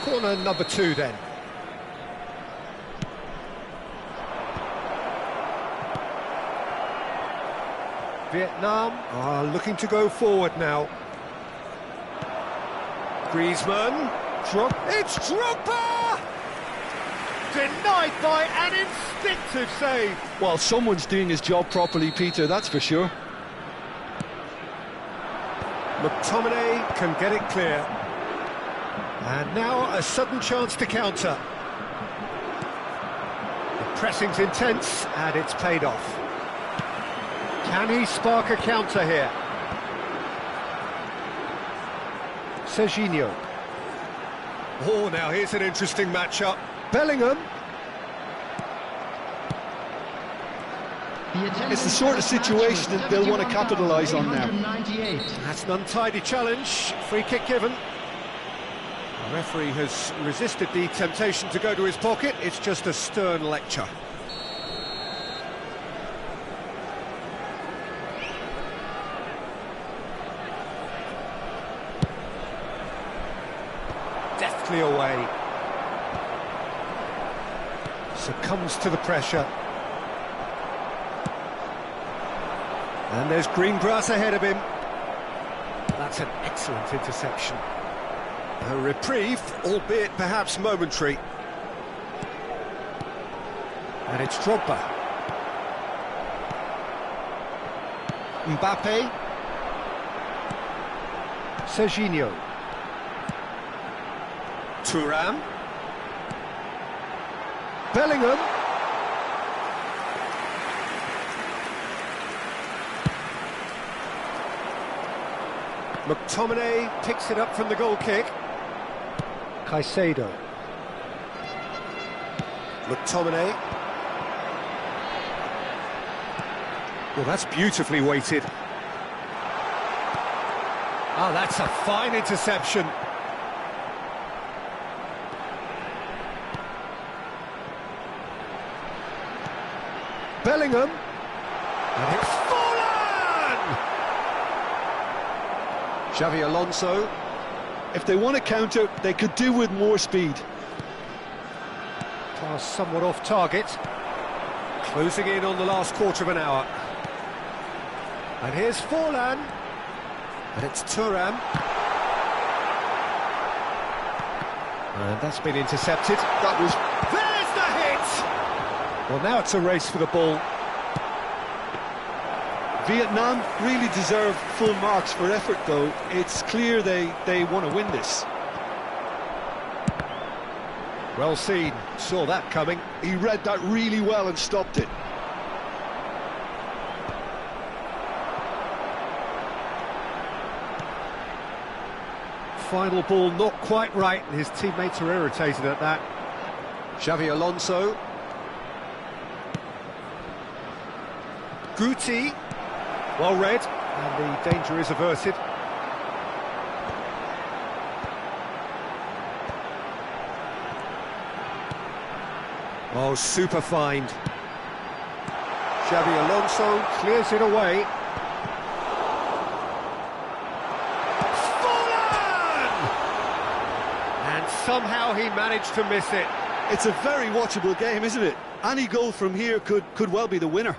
Corner number 2 then. Vietnam are looking to go forward now. Griezmann. It's Drogba! Denied by an instinctive save. Well, someone's doing his job properly, Peter, that's for sure. McTominay can get it clear. And now a sudden chance to counter. The pressing's intense, and it's paid off. Can he spark a counter here? Serginho. Oh, now here's an interesting matchup. Bellingham. It's the sort of situation that they'll want to capitalise on now. That's an untidy challenge. Free kick given. The referee has resisted the temptation to go to his pocket. It's just a stern lecture. Deftly away. Succumbs to the pressure. And there's green grass ahead of him. That's an excellent interception. A reprieve, albeit perhaps momentary. And it's Drogba. Mbappe. Serginho. Thuram. Bellingham. McTominay picks it up from the goal kick. Caicedo. McTominay. Well, that's beautifully weighted. Oh, that's a fine interception. Bellingham. And it's fallen! Xavi Alonso. If they want to counter, they could do with more speed. Pass somewhat off target. Closing in on the last quarter of an hour. And here's Forlan. And it's Thuram. And that's been intercepted. That was... There's the hit! Well, now it's a race for the ball. Vietnam really deserve full marks for effort, though. It's clear they want to win this. Well seen. Saw that coming. He read that really well and stopped it. Final ball not quite right, and his teammates are irritated at that. Xavi Alonso. Guti. Well read, and the danger is averted. Oh, super find. Xavi Alonso clears it away. Somehow he managed to miss it. It's a very watchable game, isn't it? Any goal from here could well be the winner.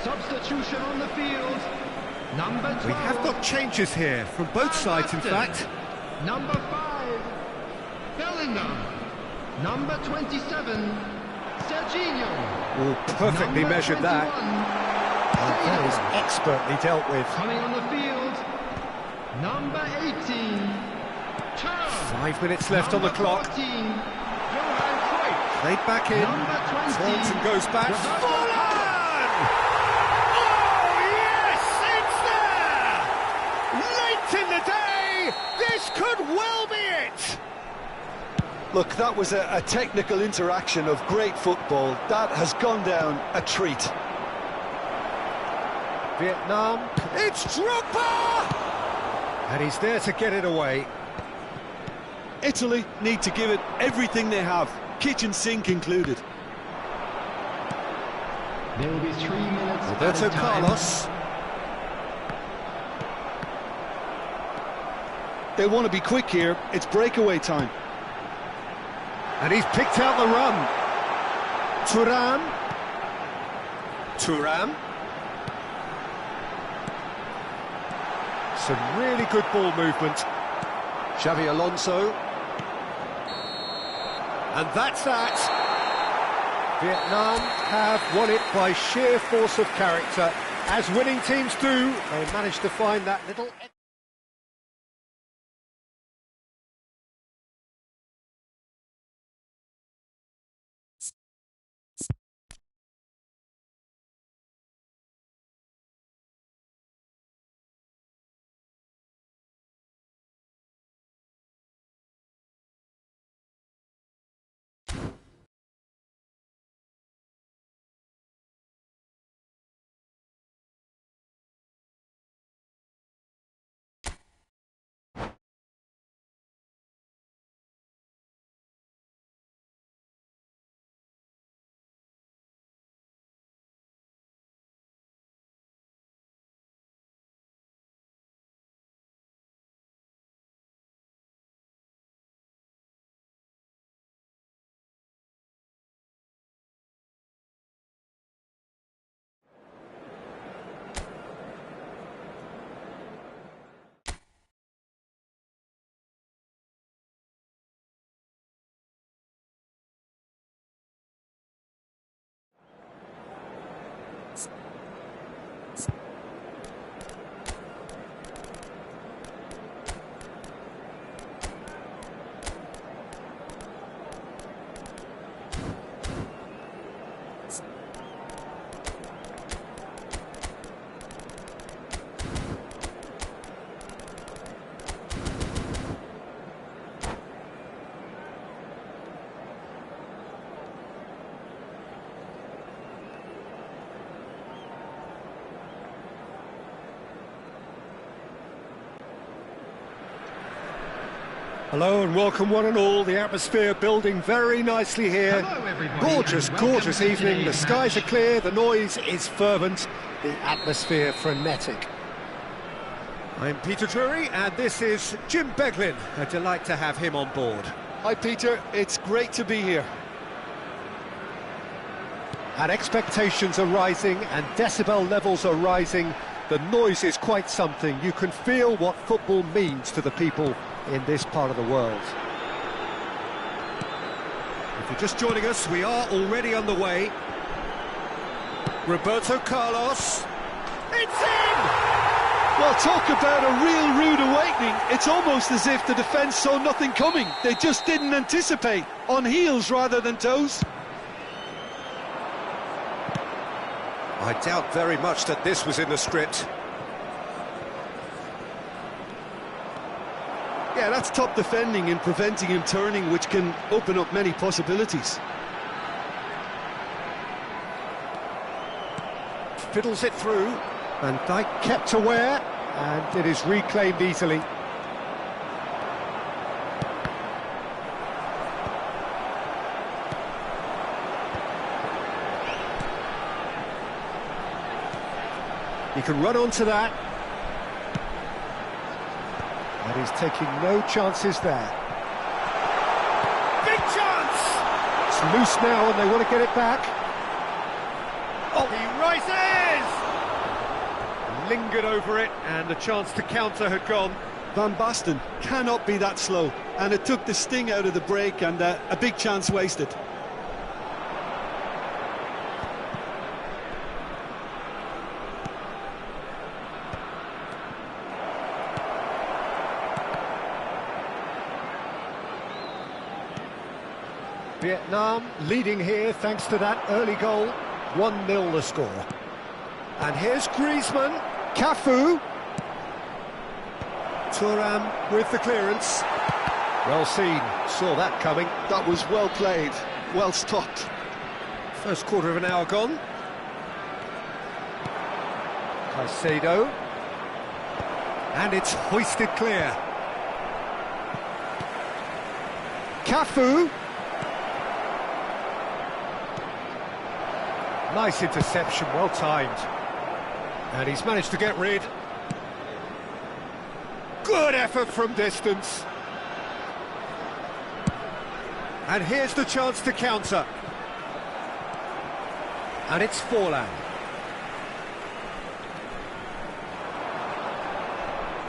Substitution on the field. Number 12. We have got changes here from both sides, in fact. Number 5, Bellingham. Number 27, Serginho. Oh, perfectly Number measured 21, that. And that is expertly dealt with. Coming on the field, number 18, Thuram. 5 minutes left on the clock. 14, Johan Cruyff. Played back in. Number 20, Turns and goes back. Roberto Forlan! Oh, yes, it's there! Late in the day, this could well be it! Look, that was a technical interaction of great football. That has gone down a treat. Vietnam, it's Drogba! And he's there to get it away. Italy need to give it everything they have, kitchen sink included. There will be 3 minutes. Roberto Carlos. They want to be quick here. It's breakaway time. And he's picked out the run. Thuram. Thuram. Some really good ball movement. Xavi Alonso. And that's that. Vietnam have won it by sheer force of character. As winning teams do, they managed to find that little... Hello and welcome one and all. The atmosphere building very nicely here. Hello, everybody, Gorgeous, and welcome gorgeous to evening. The today's skies are match. clear, the noise is fervent, the atmosphere frenetic. I'm Peter Drury and this is Jim Beglin. A delight to have him on board. Hi, Peter. It's great to be here. And expectations are rising and decibel levels are rising. The noise is quite something. You can feel what football means to the people in this part of the world. If you're just joining us, we are already on the way. Roberto Carlos. It's in! Well, talk about a real rude awakening. It's almost as if the defence saw nothing coming. They just didn't anticipate. On heels rather than toes. I doubt very much that this was in the script. Yeah, that's top defending and preventing him turning, which can open up many possibilities. Fiddles it through, and Dijk kept aware, and it is reclaimed easily. He can run onto that. And he's taking no chances there. Big chance! It's loose now and they want to get it back. Oh, he rises! Lingered over it and the chance to counter had gone. Van Basten cannot be that slow, and it took the sting out of the break and a big chance wasted. Vietnam leading here thanks to that early goal. 1-0 the score. And here's Griezmann, Cafu. Thuram with the clearance. Well seen, saw that coming. That was well played, well stopped. First quarter of an hour gone. Caicedo. And it's hoisted clear. Cafu. Nice interception, well timed. And he's managed to get rid. Good effort from distance. And here's the chance to counter. And it's Forlan.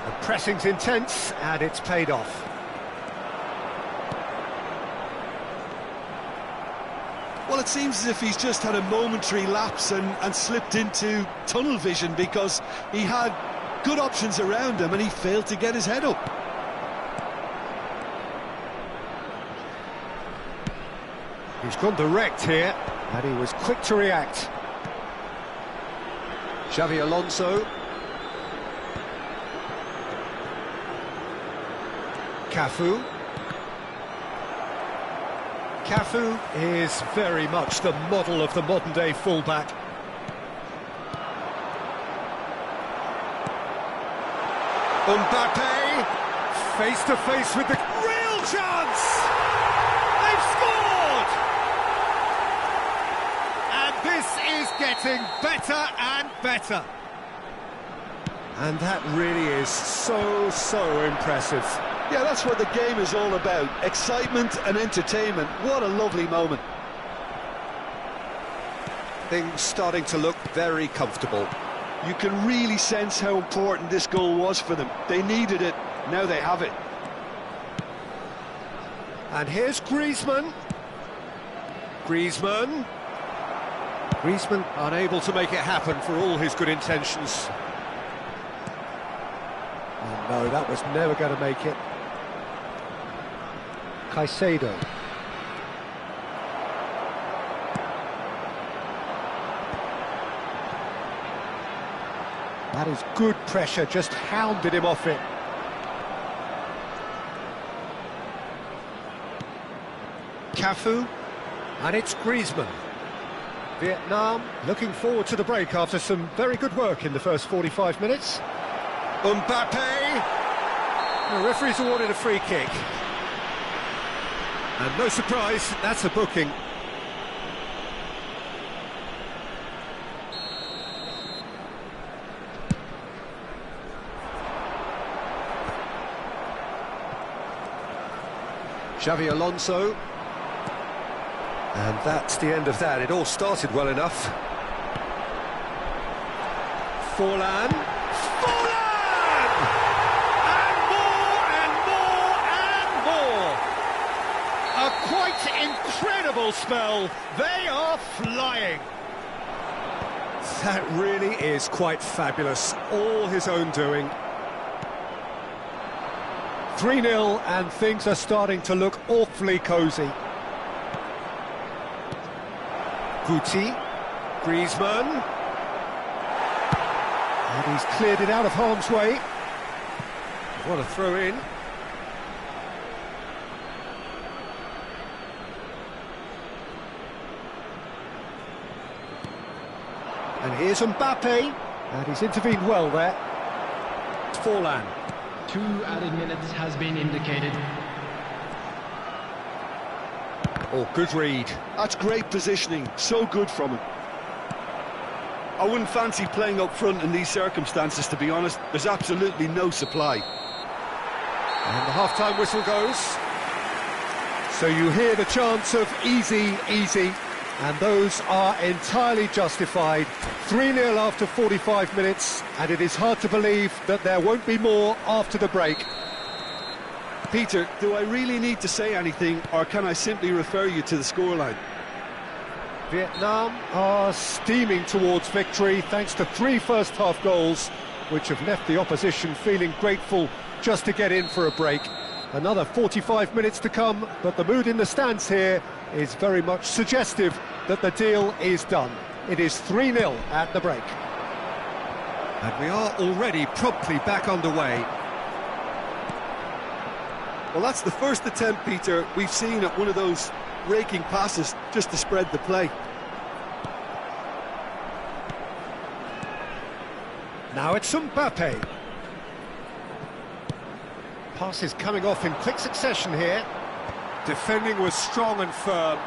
The pressing's intense, and it's paid off. Well, it seems as if he's just had a momentary lapse and slipped into tunnel vision, because he had good options around him and he failed to get his head up. He's gone direct here, and he was quick to react. Xavi Alonso. Cafu. Cafu is very much the model of the modern-day fullback. Mbappe, face-to-face with the real chance! They've scored! And this is getting better and better. And that really is so impressive. Yeah, that's what the game is all about. Excitement and entertainment. What a lovely moment. Things starting to look very comfortable. You can really sense how important this goal was for them. They needed it, now they have it. And here's Griezmann. Griezmann unable to make it happen for all his good intentions. Oh no, that was never going to make it. Caicedo. That is good pressure, just hounded him off it. Cafu, and it's Griezmann. Vietnam looking forward to the break after some very good work in the first 45 minutes. Mbappe! The referee's awarded a free kick. And no surprise, that's a booking. Xavi Alonso. And that's the end of that. It all started well enough. Forlan. Forlan! And more and more and more! A quite incredible spell. They are flying. That really is quite fabulous. All his own doing. 3-0 and things are starting to look awfully cosy. Guti, Griezmann. And he's cleared it out of harm's way. What a throw in. And here's Mbappe. And he's intervened well there. It's Forlan. 2 added minutes has been indicated. Oh, good read. That's great positioning, so good from him. I wouldn't fancy playing up front in these circumstances, to be honest. There's absolutely no supply. And the half-time whistle goes. So you hear the chants of easy, easy, and those are entirely justified. 3-0 after 45 minutes, and it is hard to believe that there won't be more after the break. Peter, do I really need to say anything, or can I simply refer you to the scoreline? Vietnam are steaming towards victory thanks to 3 first-half goals, which have left the opposition feeling grateful just to get in for a break. Another 45 minutes to come, but the mood in the stands here is very much suggestive that the deal is done. It is 3-0 at the break. And we are already promptly back underway. Well, that's the first attempt, Peter, we've seen at one of those raking passes just to spread the play. Now it's Mbappe. Passes coming off in quick succession here. Defending was strong and firm.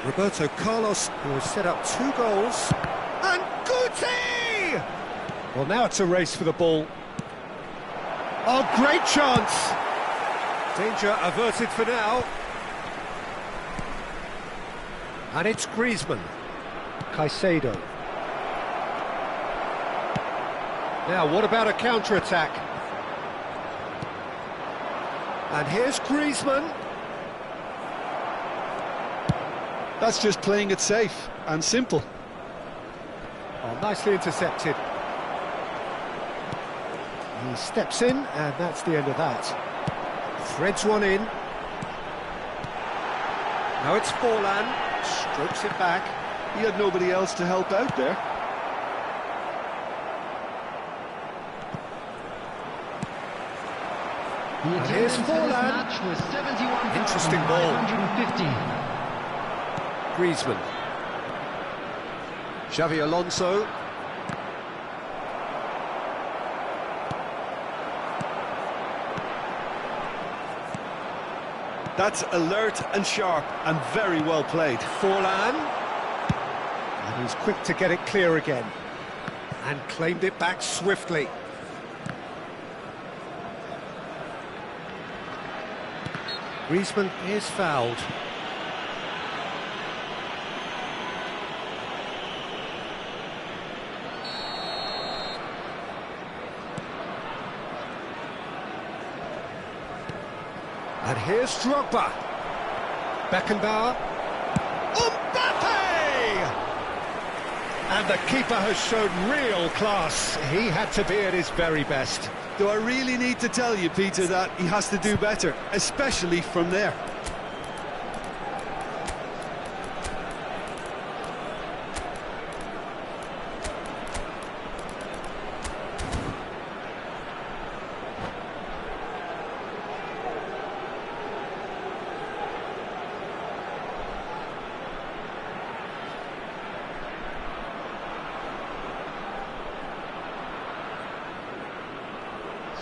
Roberto Carlos, who has set up 2 goals. And Guti! Well, now it's a race for the ball. Oh, great chance! Danger averted for now. And it's Griezmann. Caicedo. Now, what about a counter-attack? And here's Griezmann. That's just playing it safe and simple. Oh, nicely intercepted. He steps in, and that's the end of that. Threads one in. Now it's Forlan. Strokes it back. He had nobody else to help out there. The here's attendance for this Forlan. match was 71,550. Interesting ball. Griezmann. Xavi Alonso. That's alert and sharp and very well played. Forlan. And he's quick to get it clear again. And claimed it back swiftly. Griezmann is fouled. And here's Drogba. Beckenbauer. Mbappe! And the keeper has shown real class. He had to be at his very best. Do I really need to tell you, Peter, that he has to do better, especially from there?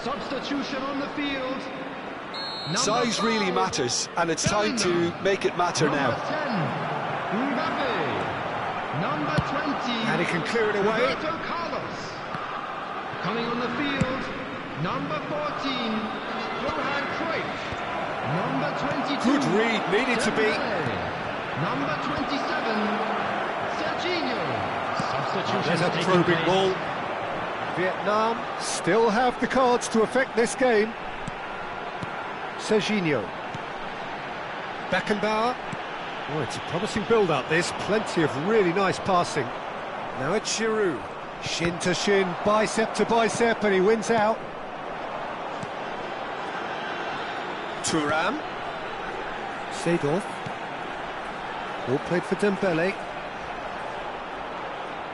Substitution on the field. Size really matters, and it's time to make it matter now. Number 10, Mbappe. Number 20, And he can clear it away. Roberto Carlos. Coming on the field, number 14, Johan Cruyff. Number 22, Good read, needed to be. Number 27, Serginho. Substitution There's a taking probing place. ball. Vietnam still have the cards to affect this game. Serginho. Beckenbauer. Oh, it's a promising build-up, this. Plenty of really nice passing. Now it's Giroud. Shin to shin, bicep to bicep, and he wins out. Thuram. Seedorf. All played for Dembele.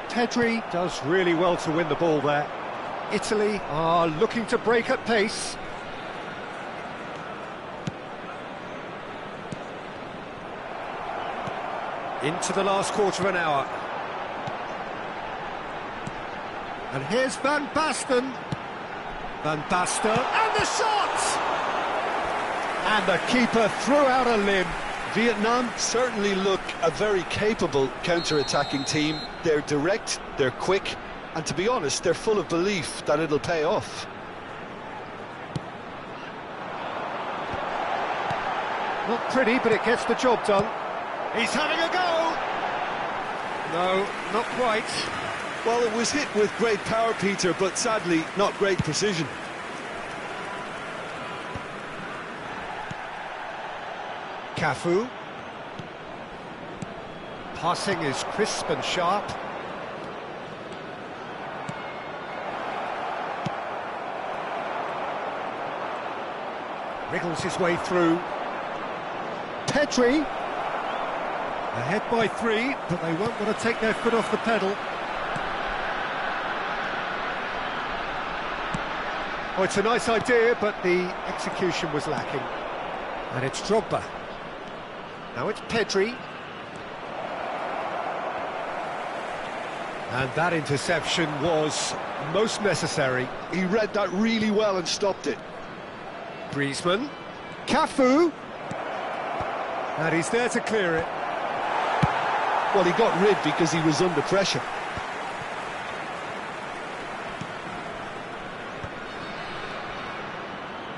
Pedri does really well to win the ball there. Italy are looking to break at pace. Into the last quarter of an hour. And here's Van Basten. Van Basten, and the shot! And the keeper threw out a limb. Vietnam certainly look a very capable counter-attacking team. They're direct, they're quick, and to be honest, they're full of belief that it'll pay off. Not pretty, but it gets the job done. He's having a go! No, not quite. Well, it was hit with great power, Peter, but sadly, not great precision. Cafu. Passing is crisp and sharp. Wriggles his way through. Pedri. Ahead by 3, but they won't want to take their foot off the pedal. Oh, it's a nice idea, but the execution was lacking. And it's Drogba. Now it's Pedri. And that interception was most necessary. He read that really well and stopped it. Griezmann. Cafu. And he's there to clear it. Well, he got rid because he was under pressure.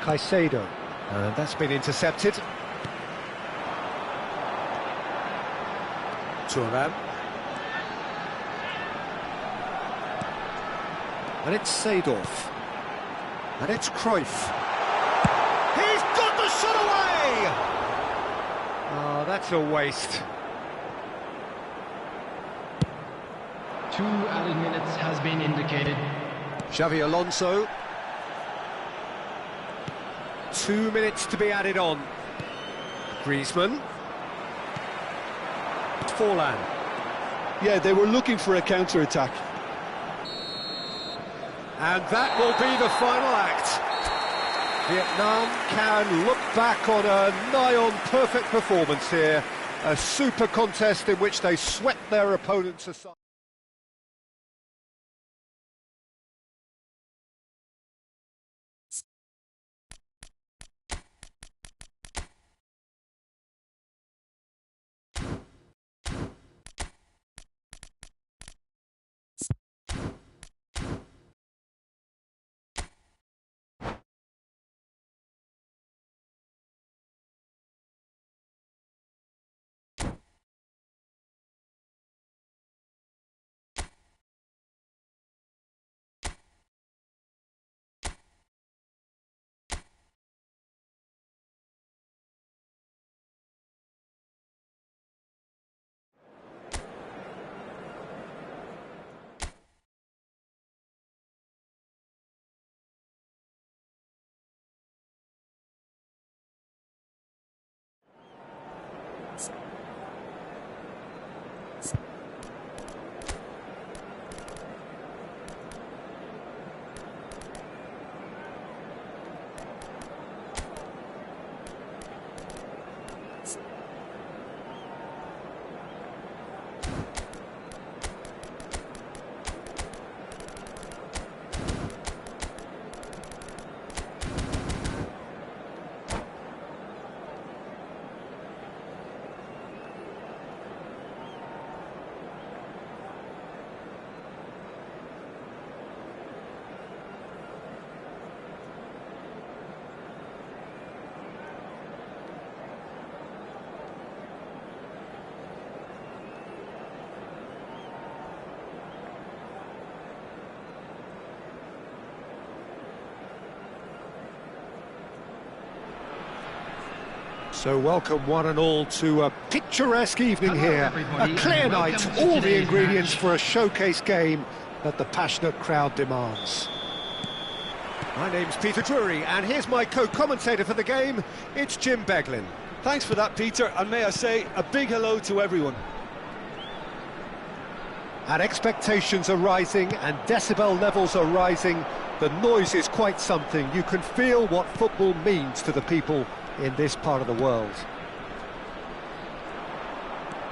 Caicedo. And that's been intercepted. Thuram. And it's Seedorf. And it's Cruyff. He's got the shot away! Oh, that's a waste. 2 added minutes has been indicated. Xavi Alonso. 2 minutes to be added on. Griezmann. Forlan. Yeah, they were looking for a counter-attack. And that will be the final act. Vietnam can look back on a nigh-on perfect performance here. A super contest in which they swept their opponents aside. So welcome one and all to a picturesque evening here. A clear night, all the ingredients for a showcase game that the passionate crowd demands. My name's Peter Drury, and here's my co-commentator for the game, it's Jim Beglin. Thanks for that, Peter, and may I say a big hello to everyone. And expectations are rising and decibel levels are rising. The noise is quite something. You can feel what football means to the people in this part of the world.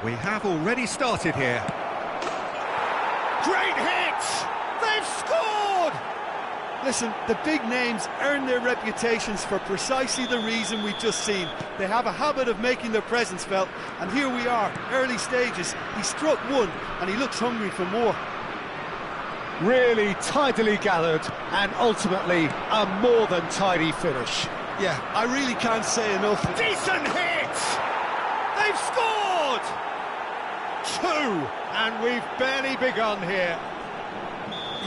We have already started here. Great hit! They've scored! Listen, the big names earn their reputations for precisely the reason we've just seen. They have a habit of making their presence felt, and here we are, early stages. He struck one, and he looks hungry for more. Really tidily gathered, and ultimately a more than tidy finish. Yeah, I really can't say enough. Decent hit! They've scored! Two, and we've barely begun here.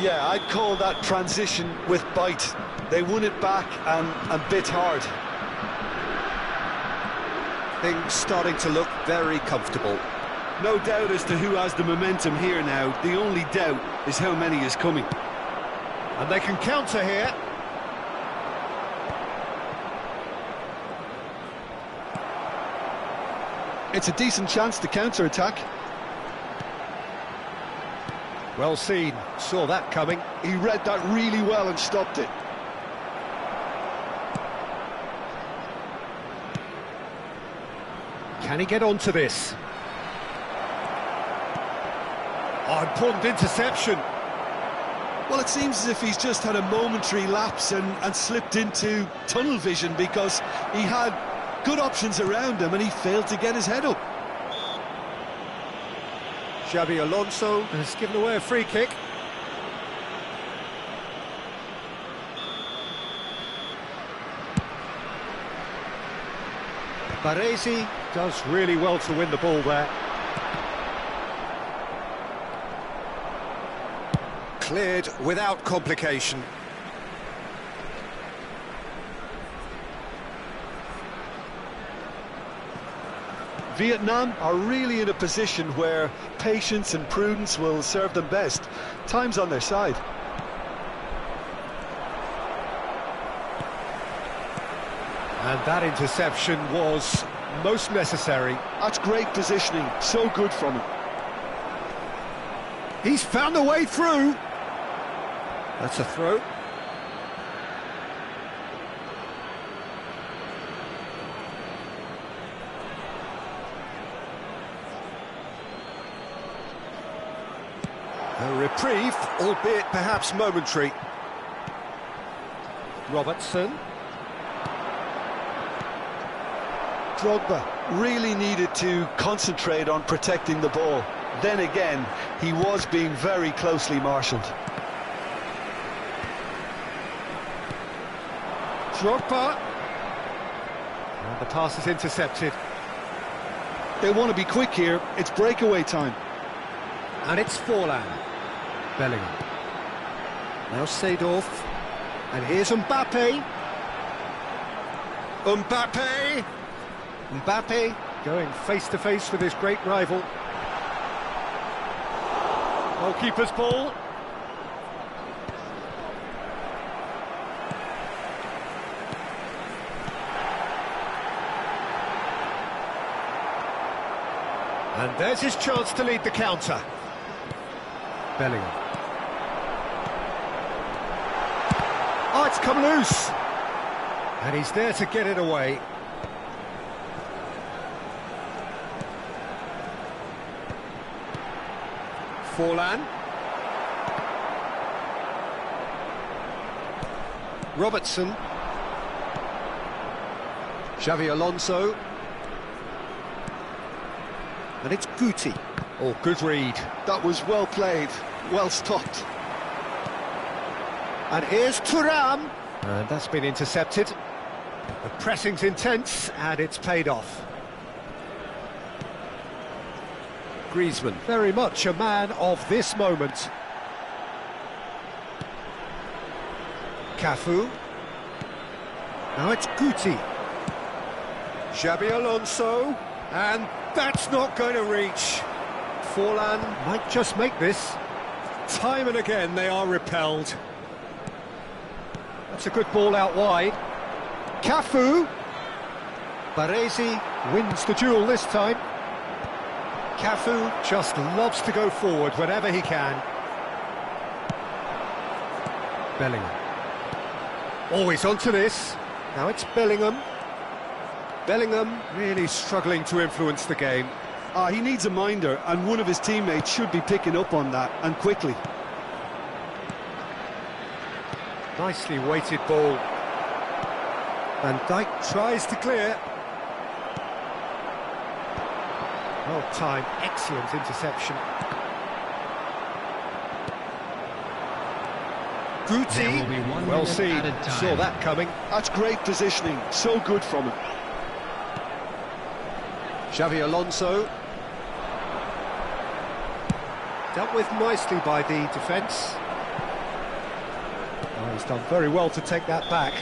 Yeah, I'd call that transition with bite. They won it back and bit hard. Things starting to look very comfortable. No doubt as to who has the momentum here now. The only doubt is how many is coming. And they can counter here. It's a decent chance to counter-attack. Well seen, saw that coming. He read that really well and stopped it. Can he get onto this? Oh, important interception. Well, it seems as if he's just had a momentary lapse and slipped into tunnel vision because he had good options around him and he failed to get his head up. Xabi Alonso has given away a free kick. Baresi does really well to win the ball there. Cleared without complication. Vietnam are really in a position where patience and prudence will serve them best. Time's on their side. And that interception was most necessary. That's great positioning, so good from him. He's found a way through. That's a throw. A reprieve, albeit perhaps momentary. Robertson. Drogba really needed to concentrate on protecting the ball. Then again, he was being very closely marshalled. Drogba. And the pass is intercepted. They want to be quick here. It's breakaway time. And it's Forlan. Bellingham. Now Seedorf. And here's Mbappe. Mbappe! Mbappe going face-to-face with his great rival. Goalkeeper's ball. And there's his chance to lead the counter. Bellingham. Oh, it's come loose. And he's there to get it away. Forlan. Robertson. Xabi Alonso. And it's Guti. Oh, good read. That was well played, well stopped. And here's Thuram. And that's been intercepted. The pressing's intense, and it's paid off. Griezmann, very much a man of this moment. Cafu. Now it's Guti. Xabi Alonso, and that's not going to reach. Forlan might just make this. Time and again they are repelled. That's a good ball out wide. Cafu. Baresi wins the duel this time. Cafu just loves to go forward whenever he can. Bellingham. Always onto this. Now it's Bellingham. Bellingham really struggling to influence the game. He needs a minder, and one of his teammates should be picking up on that, and quickly. Nicely weighted ball. Van Dijk tries to clear. Well timed, excellent interception. Guti, well seen, saw that coming. That's great positioning, so good from him. Xabi Alonso. Dealt with nicely by the defence. Oh, he's done very well to take that back.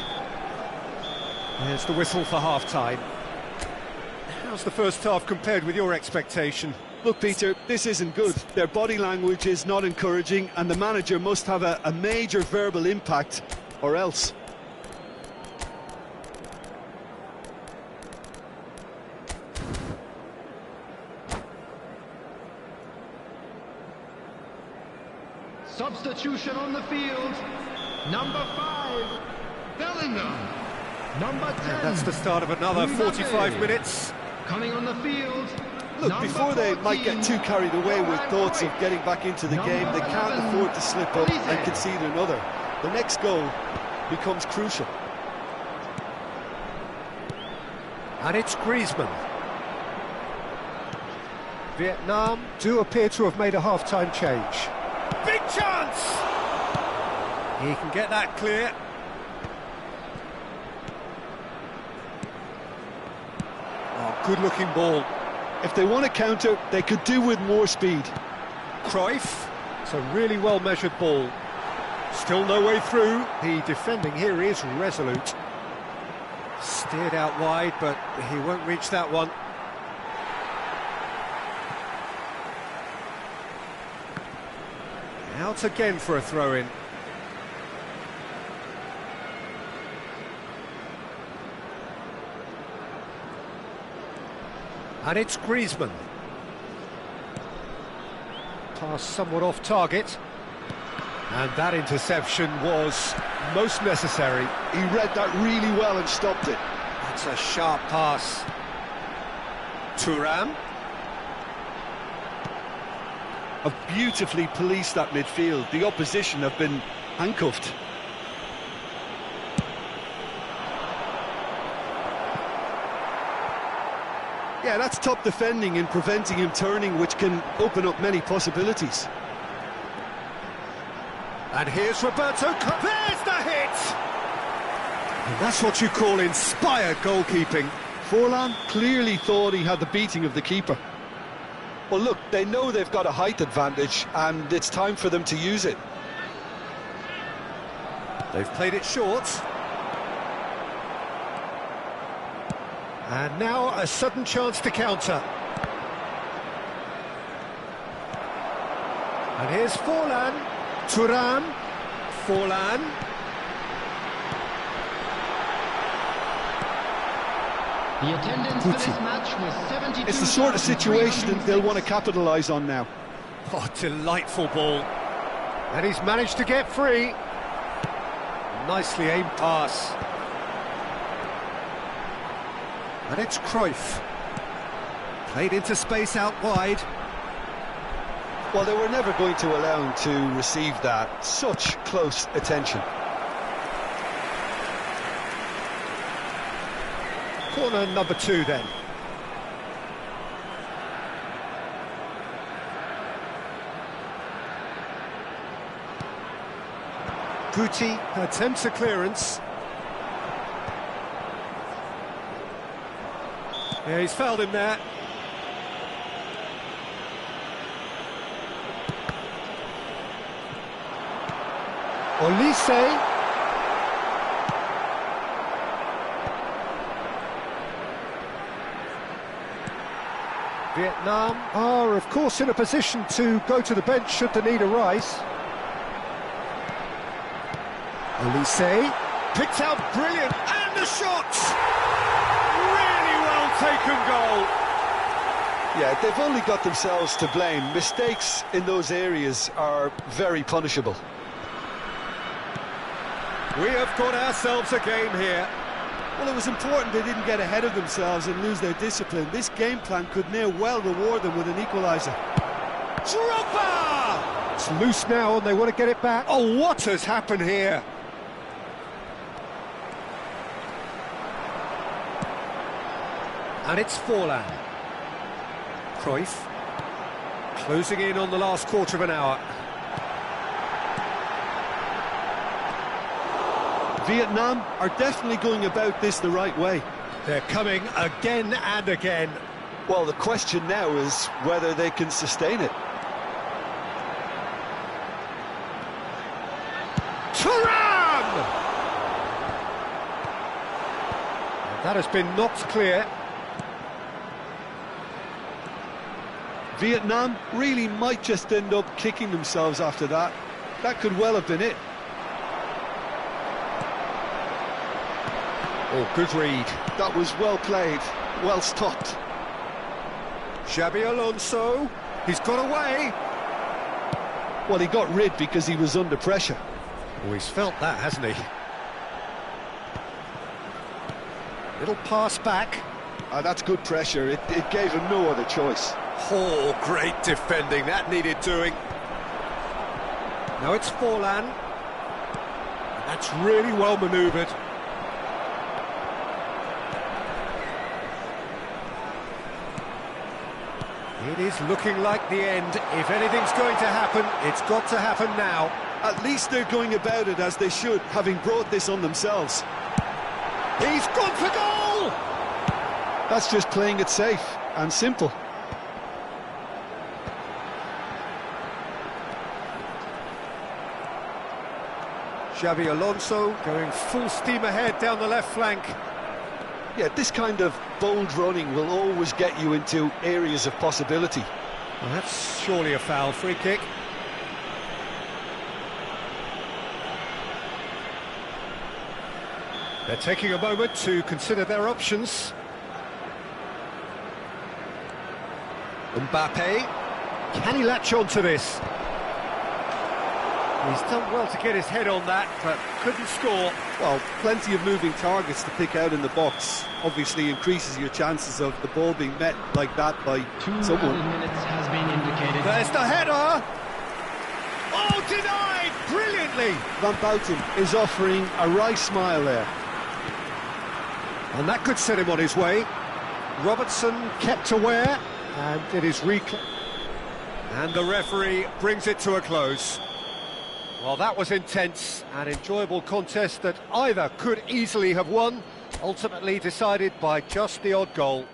There's the whistle for half-time. How's the first half compared with your expectation? Look, Peter, this isn't good. Their body language is not encouraging, and the manager must have a major verbal impact, or else. Substitution on the field. Number 5, Bellingham. Number 10. And that's the start of another 45 minutes. Coming on the field. Look, before they might get too carried away with thoughts of getting back into the game, they can't afford to slip up and concede another. The next goal becomes crucial. And it's Griezmann. Vietnam do appear to have made a half-time change. Big chance! He can get that clear. Oh, good-looking ball. If they want to counter, they could do with more speed. Cruyff, it's a really well-measured ball. Still no way through. The defending here is resolute. Steered out wide, but he won't reach that one. Out again for a throw-in. And it's Griezmann. Pass somewhat off target. And that interception was most necessary. He read that really well and stopped it. That's a sharp pass. Thuram. Have beautifully policed that midfield. The opposition have been handcuffed. Yeah, that's top defending and preventing him turning, which can open up many possibilities. And here's Roberto. There's the hit! And that's what you call inspired goalkeeping. Forlan clearly thought he had the beating of the keeper. Well, look, they know they've got a height advantage, and it's time for them to use it. They've played it short. And now a sudden chance to counter. And here's Forlan. Thuram. Forlan. The attendance for this match was 72. It's the sort of situation they'll want to capitalise on now. Oh, delightful ball. And he's managed to get free. Nicely aimed pass. And it's Cruyff. Played into space out wide. Well, they were never going to allow him to receive that. Such close attention. Corner number 2 then. Guti attempts a clearance. Yeah, he's fouled him there. Olise. Vietnam are, of course, in a position to go to the bench should the need arise. Olise picked out brilliant, and the shot! Really well taken goal. Yeah, they've only got themselves to blame. Mistakes in those areas are very punishable. We have got ourselves a game here. Well, it was important they didn't get ahead of themselves and lose their discipline. This game plan could now well reward them with an equaliser. Drogba! It's loose now and they want to get it back. Oh, what has happened here? And it's Forlan. Cruyff. Closing in on the last quarter of an hour. Vietnam are definitely going about this the right way. They're coming again and again. Well, the question now is whether they can sustain it. Thuram! That has been knocked clear. Vietnam really might just end up kicking themselves after that. That could well have been it. Oh, good read. That was well played, well stopped. Xabi Alonso, he's got away. Well, he got rid because he was under pressure. Oh, he's felt that, hasn't he? Little pass back. That's good pressure. It gave him no other choice. Oh, great defending. That needed doing. Now it's Forlan. That's really well manoeuvred. It is looking like the end. If anything's going to happen, it's got to happen now. At least they're going about it as they should, having brought this on themselves. He's gone for goal! That's just playing it safe and simple. Xabi Alonso going full steam ahead down the left flank. Yeah, this kind of bold running will always get you into areas of possibility. Well, that's surely a foul. Free kick. They're taking a moment to consider their options. Mbappe. Can he latch on to this? He's done well to get his head on that, but couldn't score. Well, plenty of moving targets to pick out in the box. Obviously increases your chances of the ball being met like that by someone. 2 minutes has been indicated. There's the header! Oh, denied! Brilliantly! Van Bouten is offering a wry smile there. And that could set him on his way. Robertson kept aware, and it is and the referee brings it to a close. Well, that was intense, an enjoyable contest that either could easily have won, ultimately decided by just the odd goal.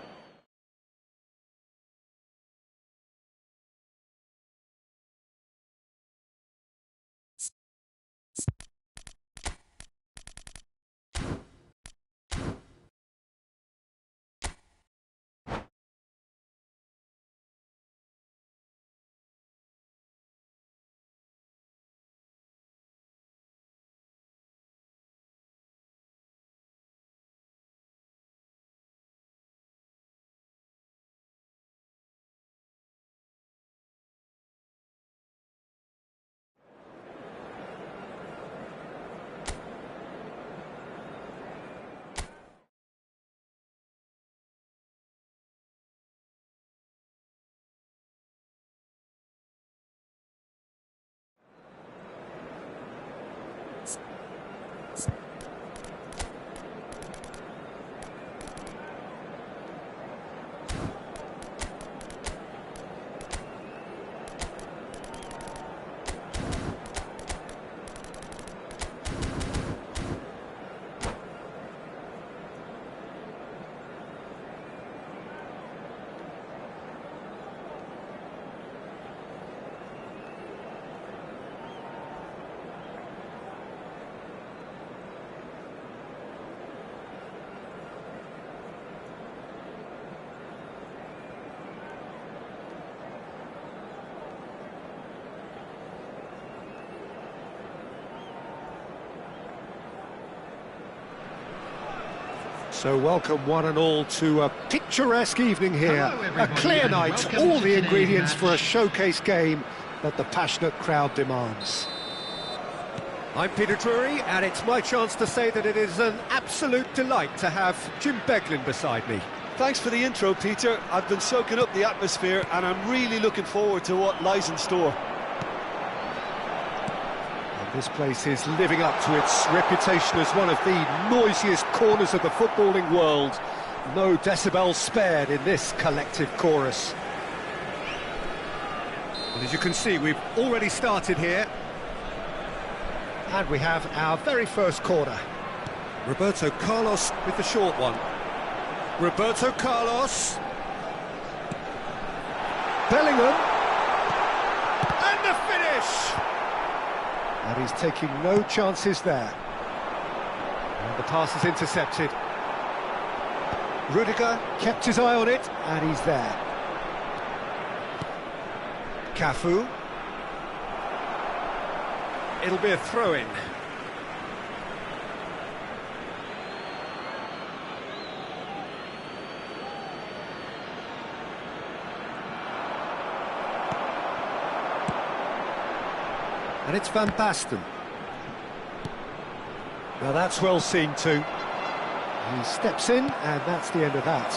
So welcome one and all to a picturesque evening here. Hello, A everybody, clear and night, welcome all to the today's ingredients match. for a showcase game that the passionate crowd demands. I'm Peter Drury, and it's my chance to say that it is an absolute delight to have Jim Beglin beside me. Thanks for the intro, Peter. I've been soaking up the atmosphere and I'm really looking forward to what lies in store. And this place is living up to its reputation as one of the noisiest corners of the footballing world. No decibels spared in this collective chorus. And as you can see, we've already started here. And we have our very first corner. Roberto Carlos with the short one. Roberto Carlos. Bellingham. And the finish! And he's taking no chances there. And the pass is intercepted. Rudiger kept his eye on it, and he's there. Cafu. It'll be a throw-in. And it's Van Basten. Now that's well seen too. He steps in, and that's the end of that.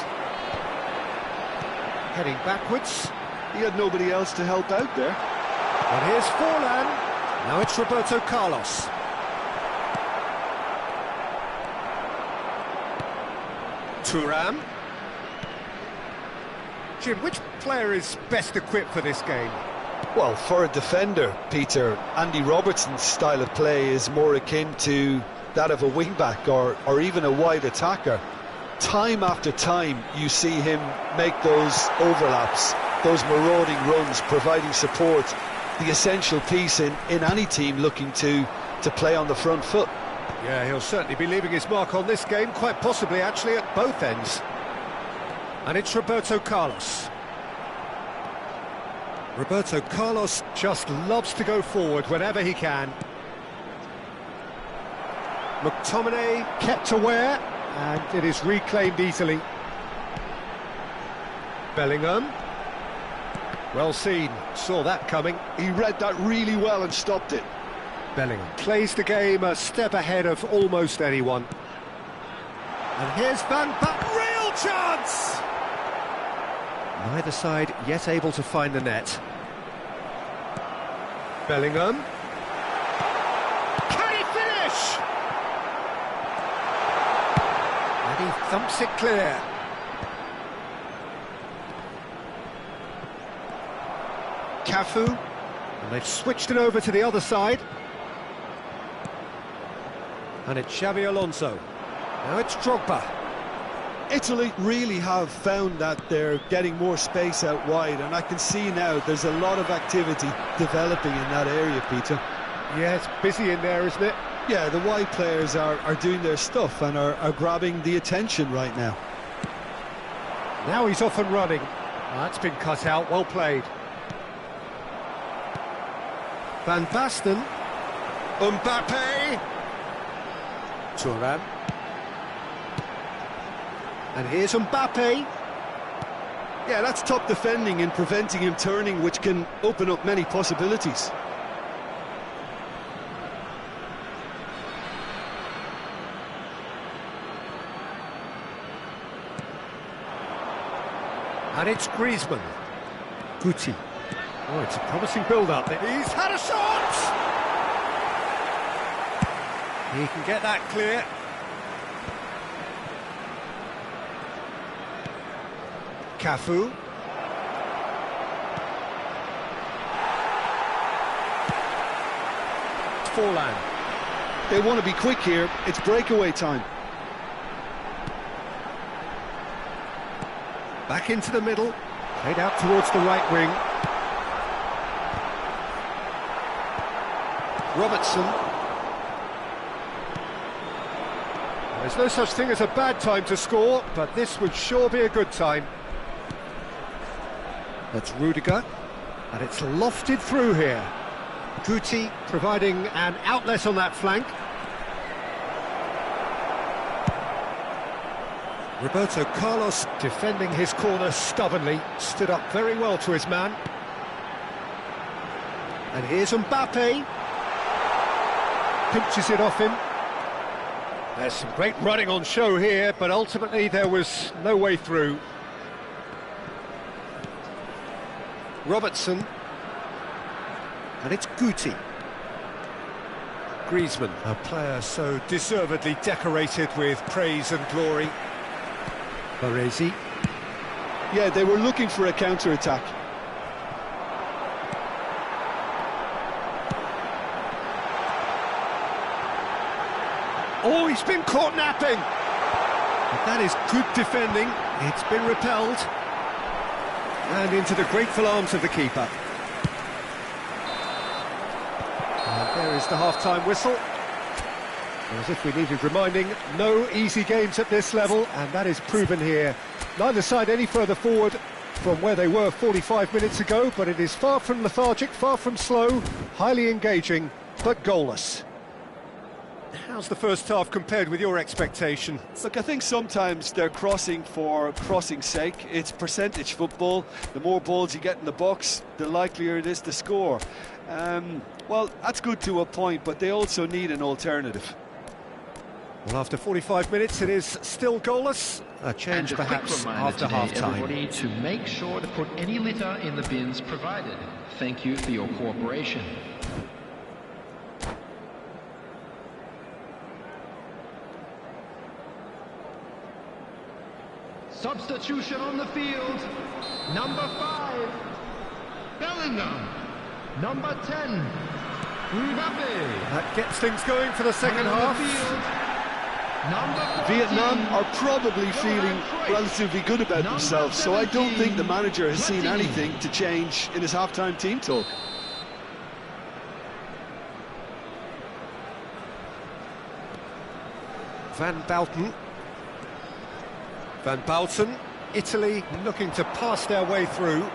Heading backwards. He had nobody else to help out there. And here's Forlan. Now it's Roberto Carlos. Thuram. Jim, which player is best equipped for this game? Well, for a defender, Peter, Andy Robertson's style of play is more akin to that of a wing-back or even a wide attacker. Time after time, you see him make those overlaps, those marauding runs, providing support, the essential piece in any team looking to play on the front foot. Yeah, he'll certainly be leaving his mark on this game, quite possibly actually at both ends. And it's Roberto Carlos. Roberto Carlos just loves to go forward whenever he can. McTominay kept aware, and it is reclaimed easily. Bellingham. Well seen, saw that coming. He read that really well and stopped it. Bellingham plays the game a step ahead of almost anyone. And here's Van Basten. Real chance! Neither side yet able to find the net. Bellingham. Can he finish? And he thumps it clear. Cafu. And they've switched it over to the other side. And it's Xabi Alonso. Now it's Drogba. Italy really have found that they're getting more space out wide, and I can see now there's a lot of activity developing in that area, Peter. Yeah, it's busy in there, isn't it? Yeah, the wide players are doing their stuff and are grabbing the attention right now. Now he's off and running. That's been cut out, well played. Van Basten. Mbappe. Thuram. And here's Mbappe. Yeah, that's top defending and preventing him turning, which can open up many possibilities. And it's Griezmann. Guti. Oh, it's a promising build-up. He's had a shot! He can get that clear. Cafu. Forlan. They want to be quick here. It's breakaway time. Back into the middle. Played out towards the right wing. Robertson. There's no such thing as a bad time to score, but this would sure be a good time. That's Rudiger, and it's lofted through here. Guti providing an outlet on that flank. Roberto Carlos defending his corner stubbornly, stood up very well to his man. And here's Mbappe. Pinches it off him. There's some great running on show here, but ultimately there was no way through. Robertson. And it's Guti. Griezmann, a player so deservedly decorated with praise and glory. Baresi. Yeah, they were looking for a counter-attack. Oh, he's been caught napping! But that is good defending. It's been repelled. And into the grateful arms of the keeper. And there is the half-time whistle. As if we needed reminding, no easy games at this level, and that is proven here. Neither side any further forward from where they were 45 minutes ago, but it is far from lethargic, far from slow, highly engaging, but goalless. How's the first half compared with your expectation? Look, I think sometimes they're crossing for crossing's sake. It's percentage football. The more balls you get in the box, the likelier it is to score. Well, that's good to a point, but they also need an alternative. Well, after 45 minutes, it is still goalless. A change and perhaps after today, half-time. Everybody, to make sure to put any litter in the bins provided. Thank you for your cooperation. Substitution on the field. Number 5, Bellingham. Number 10, Mbappe. That gets things going for the second half. Vietnam are probably feeling relatively good about themselves, so I don't think the manager has seen anything to change in his half-time team talk. Van Bouten. Van Bouten, Italy looking to pass their way through.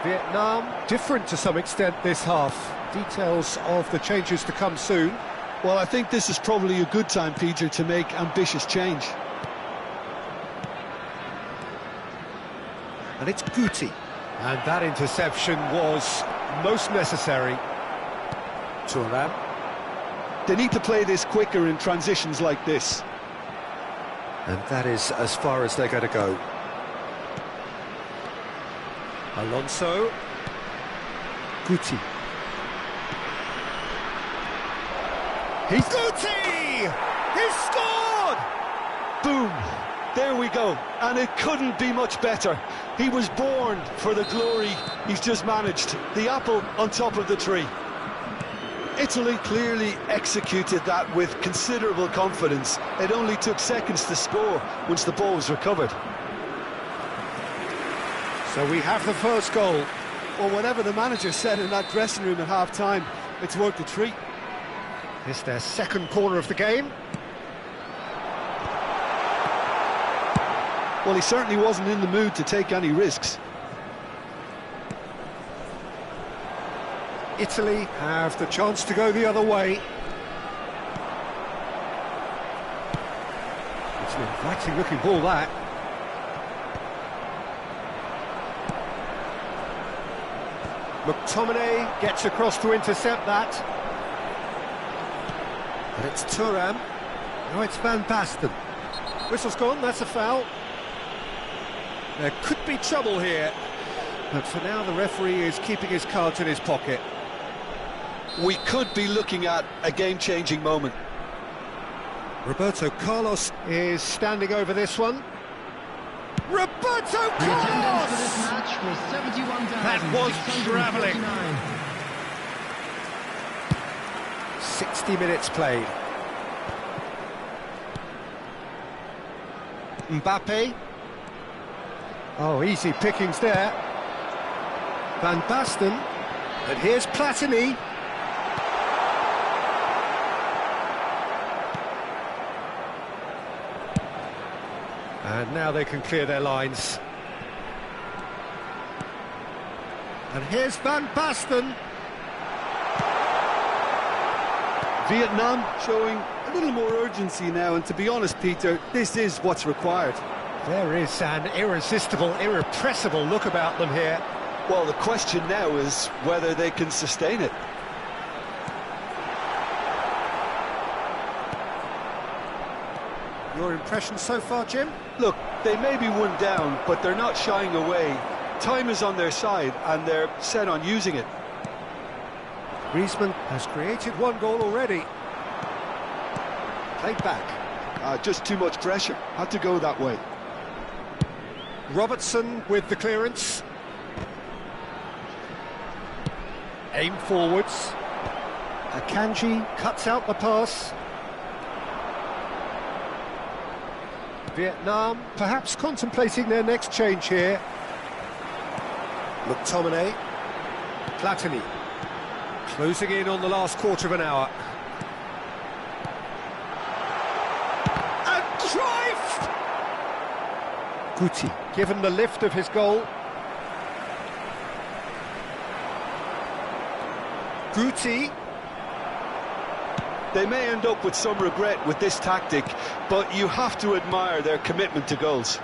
Vietnam, different to some extent this half. Details of the changes to come soon. Well, I think this is probably a good time, Peter, to make ambitious change. And it's Guti. And that interception was most necessary. Thuram. They need to play this quicker in transitions like this. And that is as far as they're going to go. Alonso. Guti. He's Guti! He's scored! Boom! There we go. And it couldn't be much better. He was born for the glory he's just managed. The apple on top of the tree. Italy clearly executed that with considerable confidence. It only took seconds to score once the ball was recovered. So we have the first goal. Well, whatever the manager said in that dressing room at half-time, it's worth the treat. It's their second corner of the game. Well, he certainly wasn't in the mood to take any risks. Italy have the chance to go the other way. It's an inviting looking ball, that. McTominay gets across to intercept that. And it's Thuram. Now it's Van Basten. Whistle's gone, that's a foul. There could be trouble here. But for now, the referee is keeping his cards in his pocket. We could be looking at a game-changing moment. Roberto Carlos is standing over this one. Roberto The attendance for this Carlos! match was 71,649. That was travelling. 60 minutes played. Mbappe. Oh, easy pickings there. Van Basten. And here's Platini. And now they can clear their lines. And here's Van Basten. Vietnam showing a little more urgency now, and to be honest, Peter, this is what's required. There is an irresistible, irrepressible look about them here. Well, the question now is whether they can sustain it. Your impression so far, Jim? Look, they may be one down, but they're not shying away. Time is on their side, and they're set on using it. Griezmann has created one goal already. Played back. Just too much pressure. Had to go that way. Robertson with the clearance. Aim forwards. Akanji cuts out the pass. Vietnam perhaps contemplating their next change here. McTominay. Platini. Closing in on the last quarter of an hour. And Cruyff! Guti, given the lift of his goal. Guti. They may end up with some regret with this tactic, but you have to admire their commitment to goals.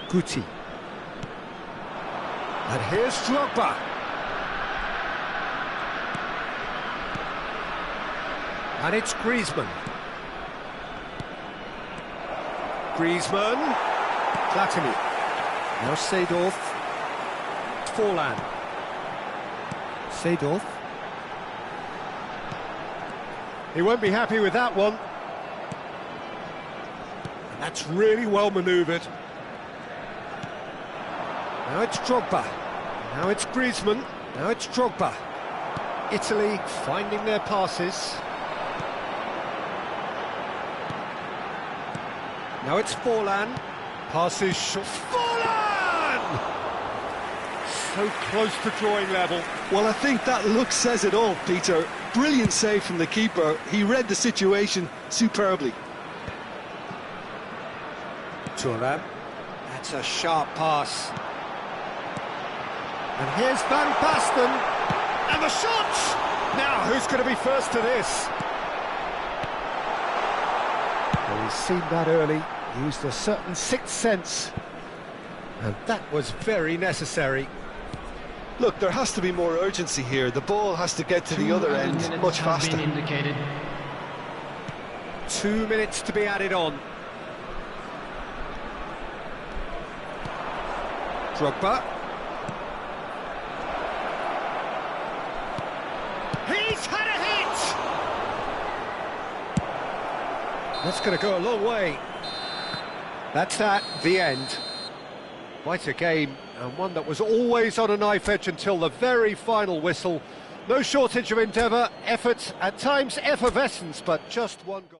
Guti. And here's Drogba. And it's Griezmann. Griezmann. Platini. Now Seedorf. Forlan. Seedorf. He won't be happy with that one. And that's really well manoeuvred. Now it's Drogba. Now it's Griezmann. Now it's Drogba. Italy finding their passes. Now it's Forlan. Passes short. Forlan! So close to drawing level. Well, I think that look says it all, Peter. Brilliant save from the keeper. He read the situation superbly. Thuram. That's a sharp pass. And here's Van Basten. And the shot! Now, who's going to be first to this? Well, he's seen that early. Used a certain sixth sense. And that was very necessary. Look, there has to be more urgency here. The ball has to get to the other end much faster. 2 minutes to be added on. Drogba. He's had a hit! That's going to go a long way. That's that, the end. Quite a game, and one that was always on a knife edge until the very final whistle. No shortage of endeavour, effort, at times effervescence, but just one goal.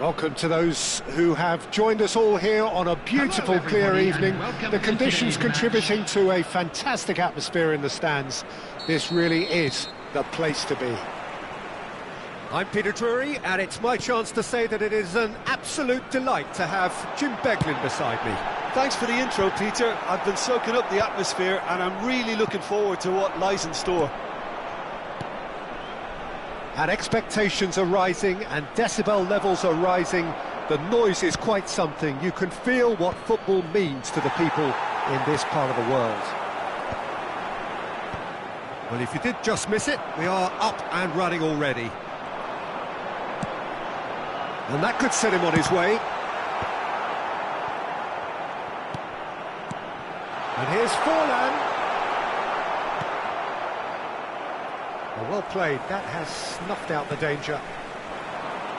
Welcome to those who have joined us all here on a beautiful, clear evening. The conditions contributing to a fantastic atmosphere in the stands. This really is the place to be. I'm Peter Drury, and it's my chance to say that it is an absolute delight to have Jim Beglin beside me. Thanks for the intro, Peter. I've been soaking up the atmosphere, and I'm really looking forward to what lies in store. And expectations are rising and decibel levels are rising. The noise is quite something. You can feel what football means to the people in this part of the world. Well, if you did just miss it, we are up and running already. And that could set him on his way. And here's Forlan. Well played, that has snuffed out the danger.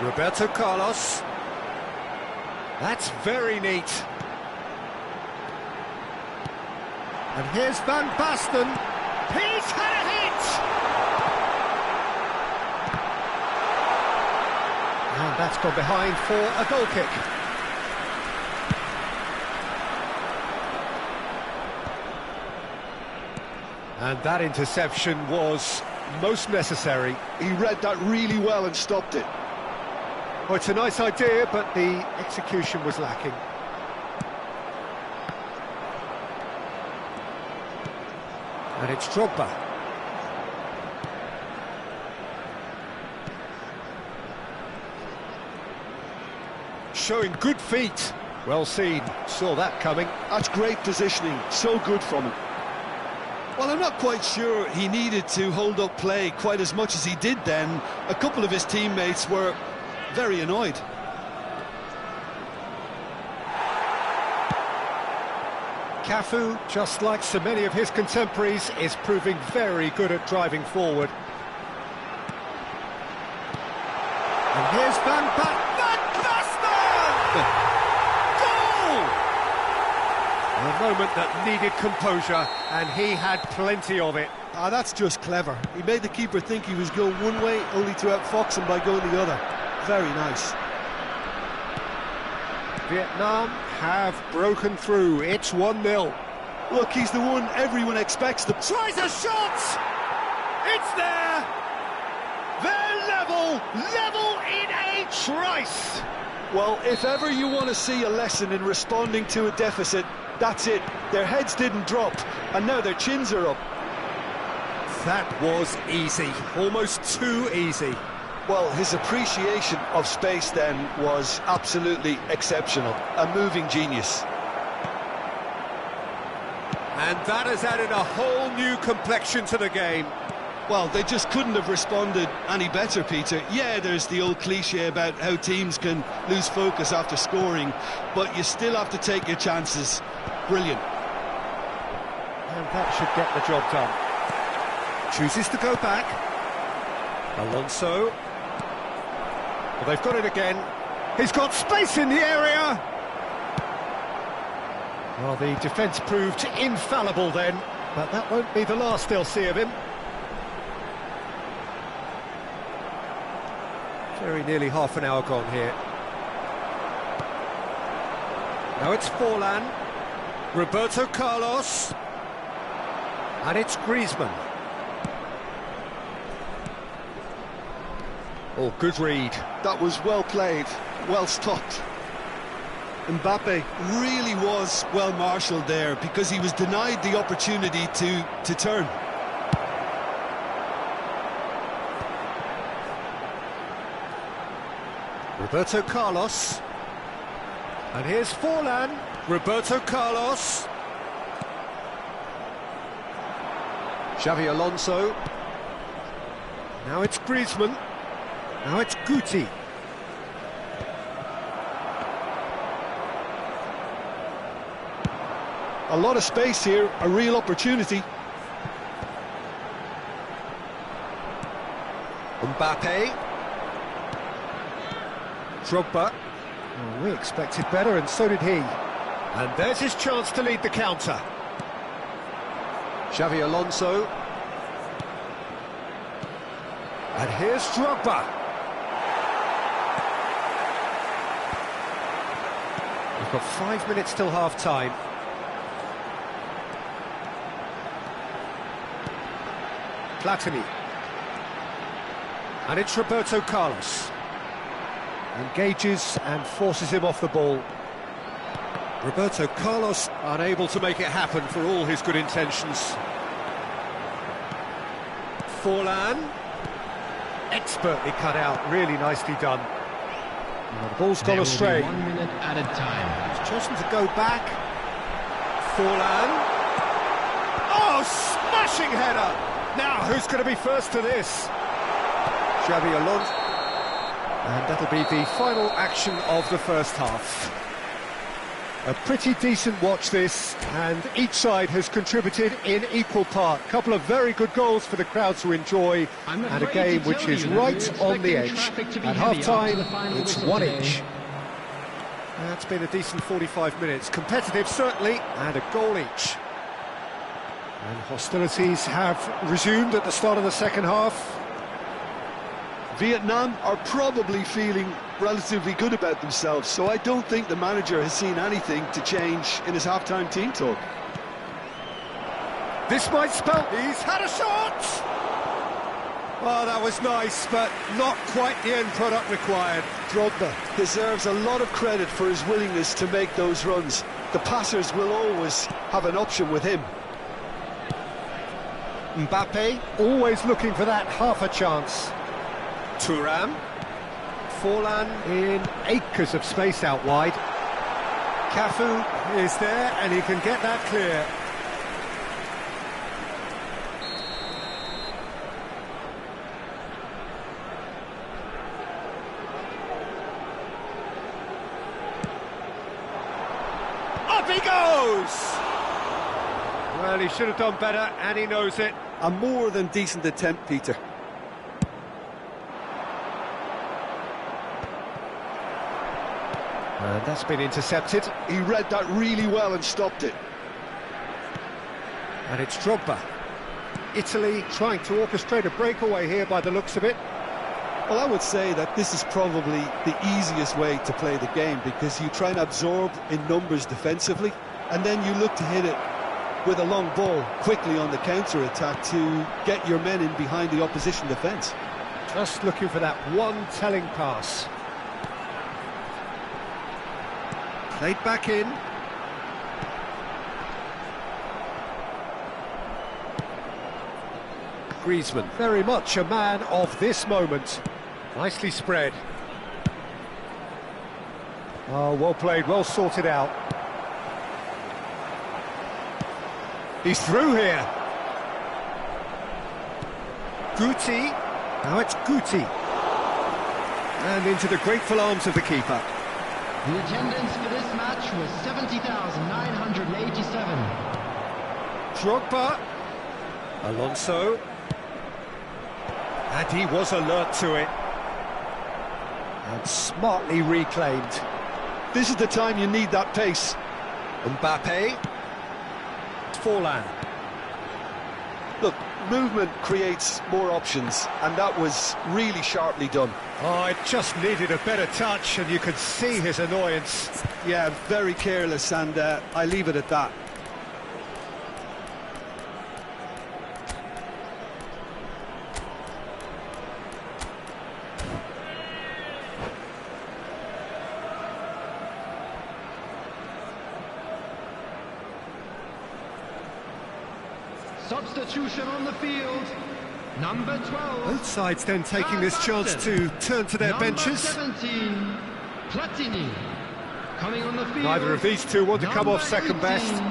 Roberto Carlos. That's very neat. And here's Van Basten. He's had a hit! And that's gone behind for a goal kick. And that interception was most necessary. He read that really well and stopped it. Oh, it's a nice idea, but the execution was lacking. And it's Drogba. Showing good feet. Well seen. Saw that coming. That's great positioning. So good from him. Well, I'm not quite sure he needed to hold up play quite as much as he did then. A couple of his teammates were very annoyed. Cafu, just like so many of his contemporaries, is proving very good at driving forward. And here's Van Basten! A moment that needed composure, and he had plenty of it. Ah, that's just clever. He made the keeper think he was going one way, only to outfox him by going the other. Very nice. Vietnam have broken through. It's 1-0. Look, he's the one everyone expects to... Tries a shot! It's there! They're level in a trice! Well, if ever you want to see a lesson in responding to a deficit, that's it. Their heads didn't drop, and now their chins are up. That was easy, almost too easy. Well, his appreciation of space then was absolutely exceptional. A moving genius. And that has added a whole new complexion to the game. Well, they just couldn't have responded any better, Peter. Yeah, there's the old cliche about how teams can lose focus after scoring, but you still have to take your chances. Brilliant. And that should get the job done. Chooses to go back. Alonso. Well, they've got it again. He's got space in the area. Well, the defence proved infallible then, but that won't be the last they'll see of him. Very nearly half an hour gone here. Now it's Forlan. Roberto Carlos. And it's Griezmann. Oh, good read. That was well played, well stopped. Mbappe really was well marshalled there because he was denied the opportunity to turn. Roberto Carlos. And here's Forlan. Roberto Carlos. Xavi Alonso. Now it's Griezmann. Now it's Guti. A lot of space here, a real opportunity. Mbappe. Drogba. Oh, we expected better, and so did he. And there's his chance to lead the counter. Xavi Alonso. And here's Drogba. got 5 minutes till half-time. Platini. And it's Roberto Carlos. Engages and forces him off the ball. Roberto Carlos unable to make it happen for all his good intentions. Forlan. Expertly cut out, really nicely done. Well, the ball's gone astray. 1 minute at a time. He's chosen to go back. Forlan. Oh, smashing header! Now, who's going to be first to this? Xabi Alonso. And that'll be the final action of the first half. A pretty decent watch this, and each side has contributed in equal part. A couple of very good goals for the crowd to enjoy, and a game which is right on the edge. At half-time, it's one each. That's been a decent 45 minutes. Competitive, certainly, and a goal each. And hostilities have resumed at the start of the second half. Vietnam are probably feeling relatively good about themselves, so I don't think the manager has seen anything to change in his half-time team talk. This might spell... He's had a shot! Oh, that was nice, but not quite the end product required. Drogba deserves a lot of credit for his willingness to make those runs. The passers will always have an option with him. Mbappe, always looking for that half a chance. Thuram. Forlan in acres of space out wide. Cafu is there, and he can get that clear. Up he goes! Well, he should have done better, and he knows it. A more than decent attempt, Peter. And that's been intercepted. He read that really well and stopped it. And it's Drogba. Italy trying to orchestrate a breakaway here by the looks of it. Well, I would say that this is probably the easiest way to play the game, because you try and absorb in numbers defensively, and then you look to hit it with a long ball quickly on the counter-attack to get your men in behind the opposition defence. Just looking for that one telling pass. Played back in. Griezmann, very much a man of this moment. Nicely spread. Oh, well played, well sorted out. He's through here. Guti. Now it's Guti. And into the grateful arms of the keeper. The attendance for this match was 70,987. Drogba. Alonso. And he was alert to it. And smartly reclaimed. This is the time you need that pace. Mbappe. Forlan. Look, movement creates more options, and that was really sharply done. Oh, it just needed a better touch, and you could see his annoyance. Yeah, very careless, and I leave it at that. Substitution on the field. Number 12. Both sides then taking this chance to turn to their benches. Number 17, Platini. Coming on the field. Neither of these two want to come off second best. 18,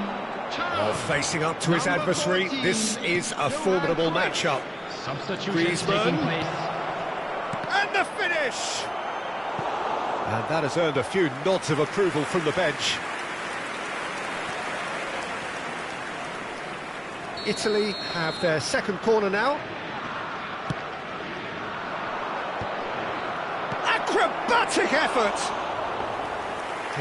Oh, facing up to his Number adversary, 14, this is a formidable matchup. Substitution Griezmann. taking place. And the finish! And that has earned a few nods of approval from the bench. Italy have their second corner now. Acrobatic effort!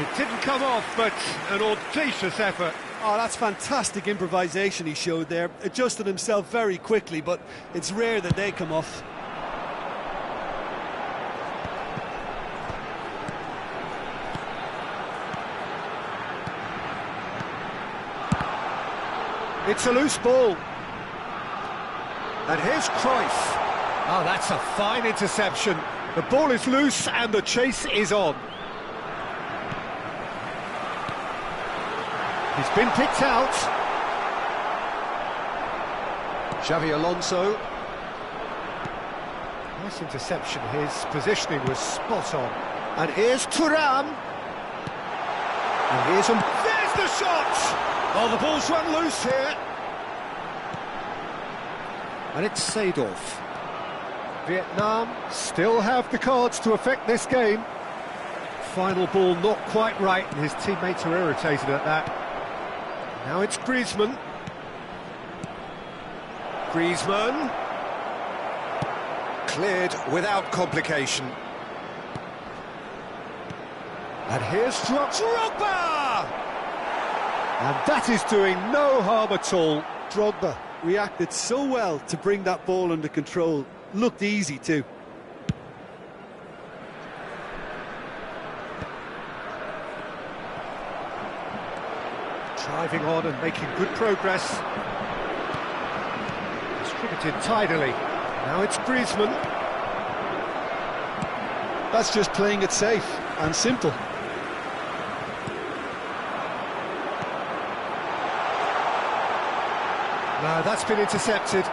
It didn't come off, but an audacious effort. Oh, that's fantastic improvisation he showed there. Adjusted himself very quickly, but it's rare that they come off. It's a loose ball. And here's Cruyff. Oh, that's a fine interception. The ball is loose and the chase is on. He's been picked out. Xavi Alonso. Nice interception. His positioning was spot on. And here's Thuram. And here's him. There's the shot! Oh, the ball's run loose here. And it's Seedorf. Vietnam still have the cards to affect this game. Final ball not quite right, and his teammates are irritated at that. Now it's Griezmann. Griezmann. Cleared without complication. And here's Drogba! And that is doing no harm at all. Drogba reacted so well to bring that ball under control. Looked easy too. Driving on and making good progress. Distributed tidily. Now it's Griezmann. That's just playing it safe and simple. No, that's been intercepted.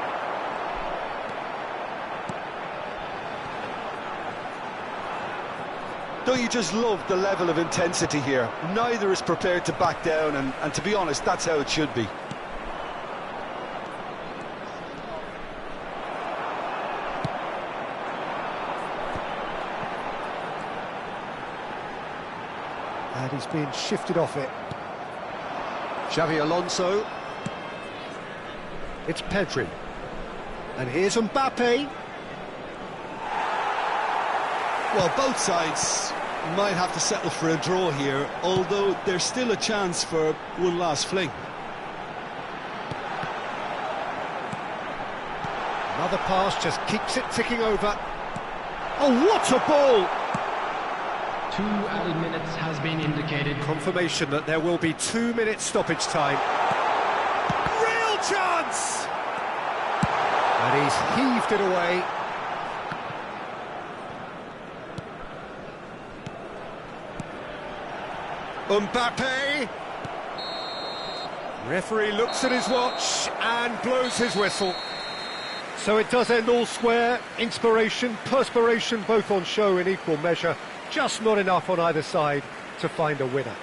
Don't you just love the level of intensity here? Neither is prepared to back down, and to be honest, that's how it should be. And he's been shifted off it. Xavi Alonso. It's Pedri. And here's Mbappe. Well, both sides might have to settle for a draw here, although there's still a chance for one last fling. Another pass just keeps it ticking over. Oh, what a ball! 2 added minutes has been indicated. Confirmation that there will be 2 minutes stoppage time. Real chance! And he's heaved it away. Mbappe. Referee looks at his watch and blows his whistle. So it does end all square. Inspiration, perspiration, both on show in equal measure. Just not enough on either side to find a winner.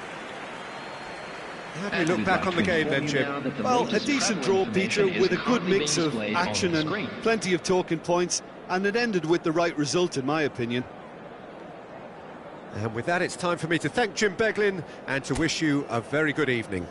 How do you look back on the game then, Jim? Well, a decent draw, Peter, with a good mix of action and plenty of talking points, and it ended with the right result, in my opinion. And with that, it's time for me to thank Jim Beglin and to wish you a very good evening.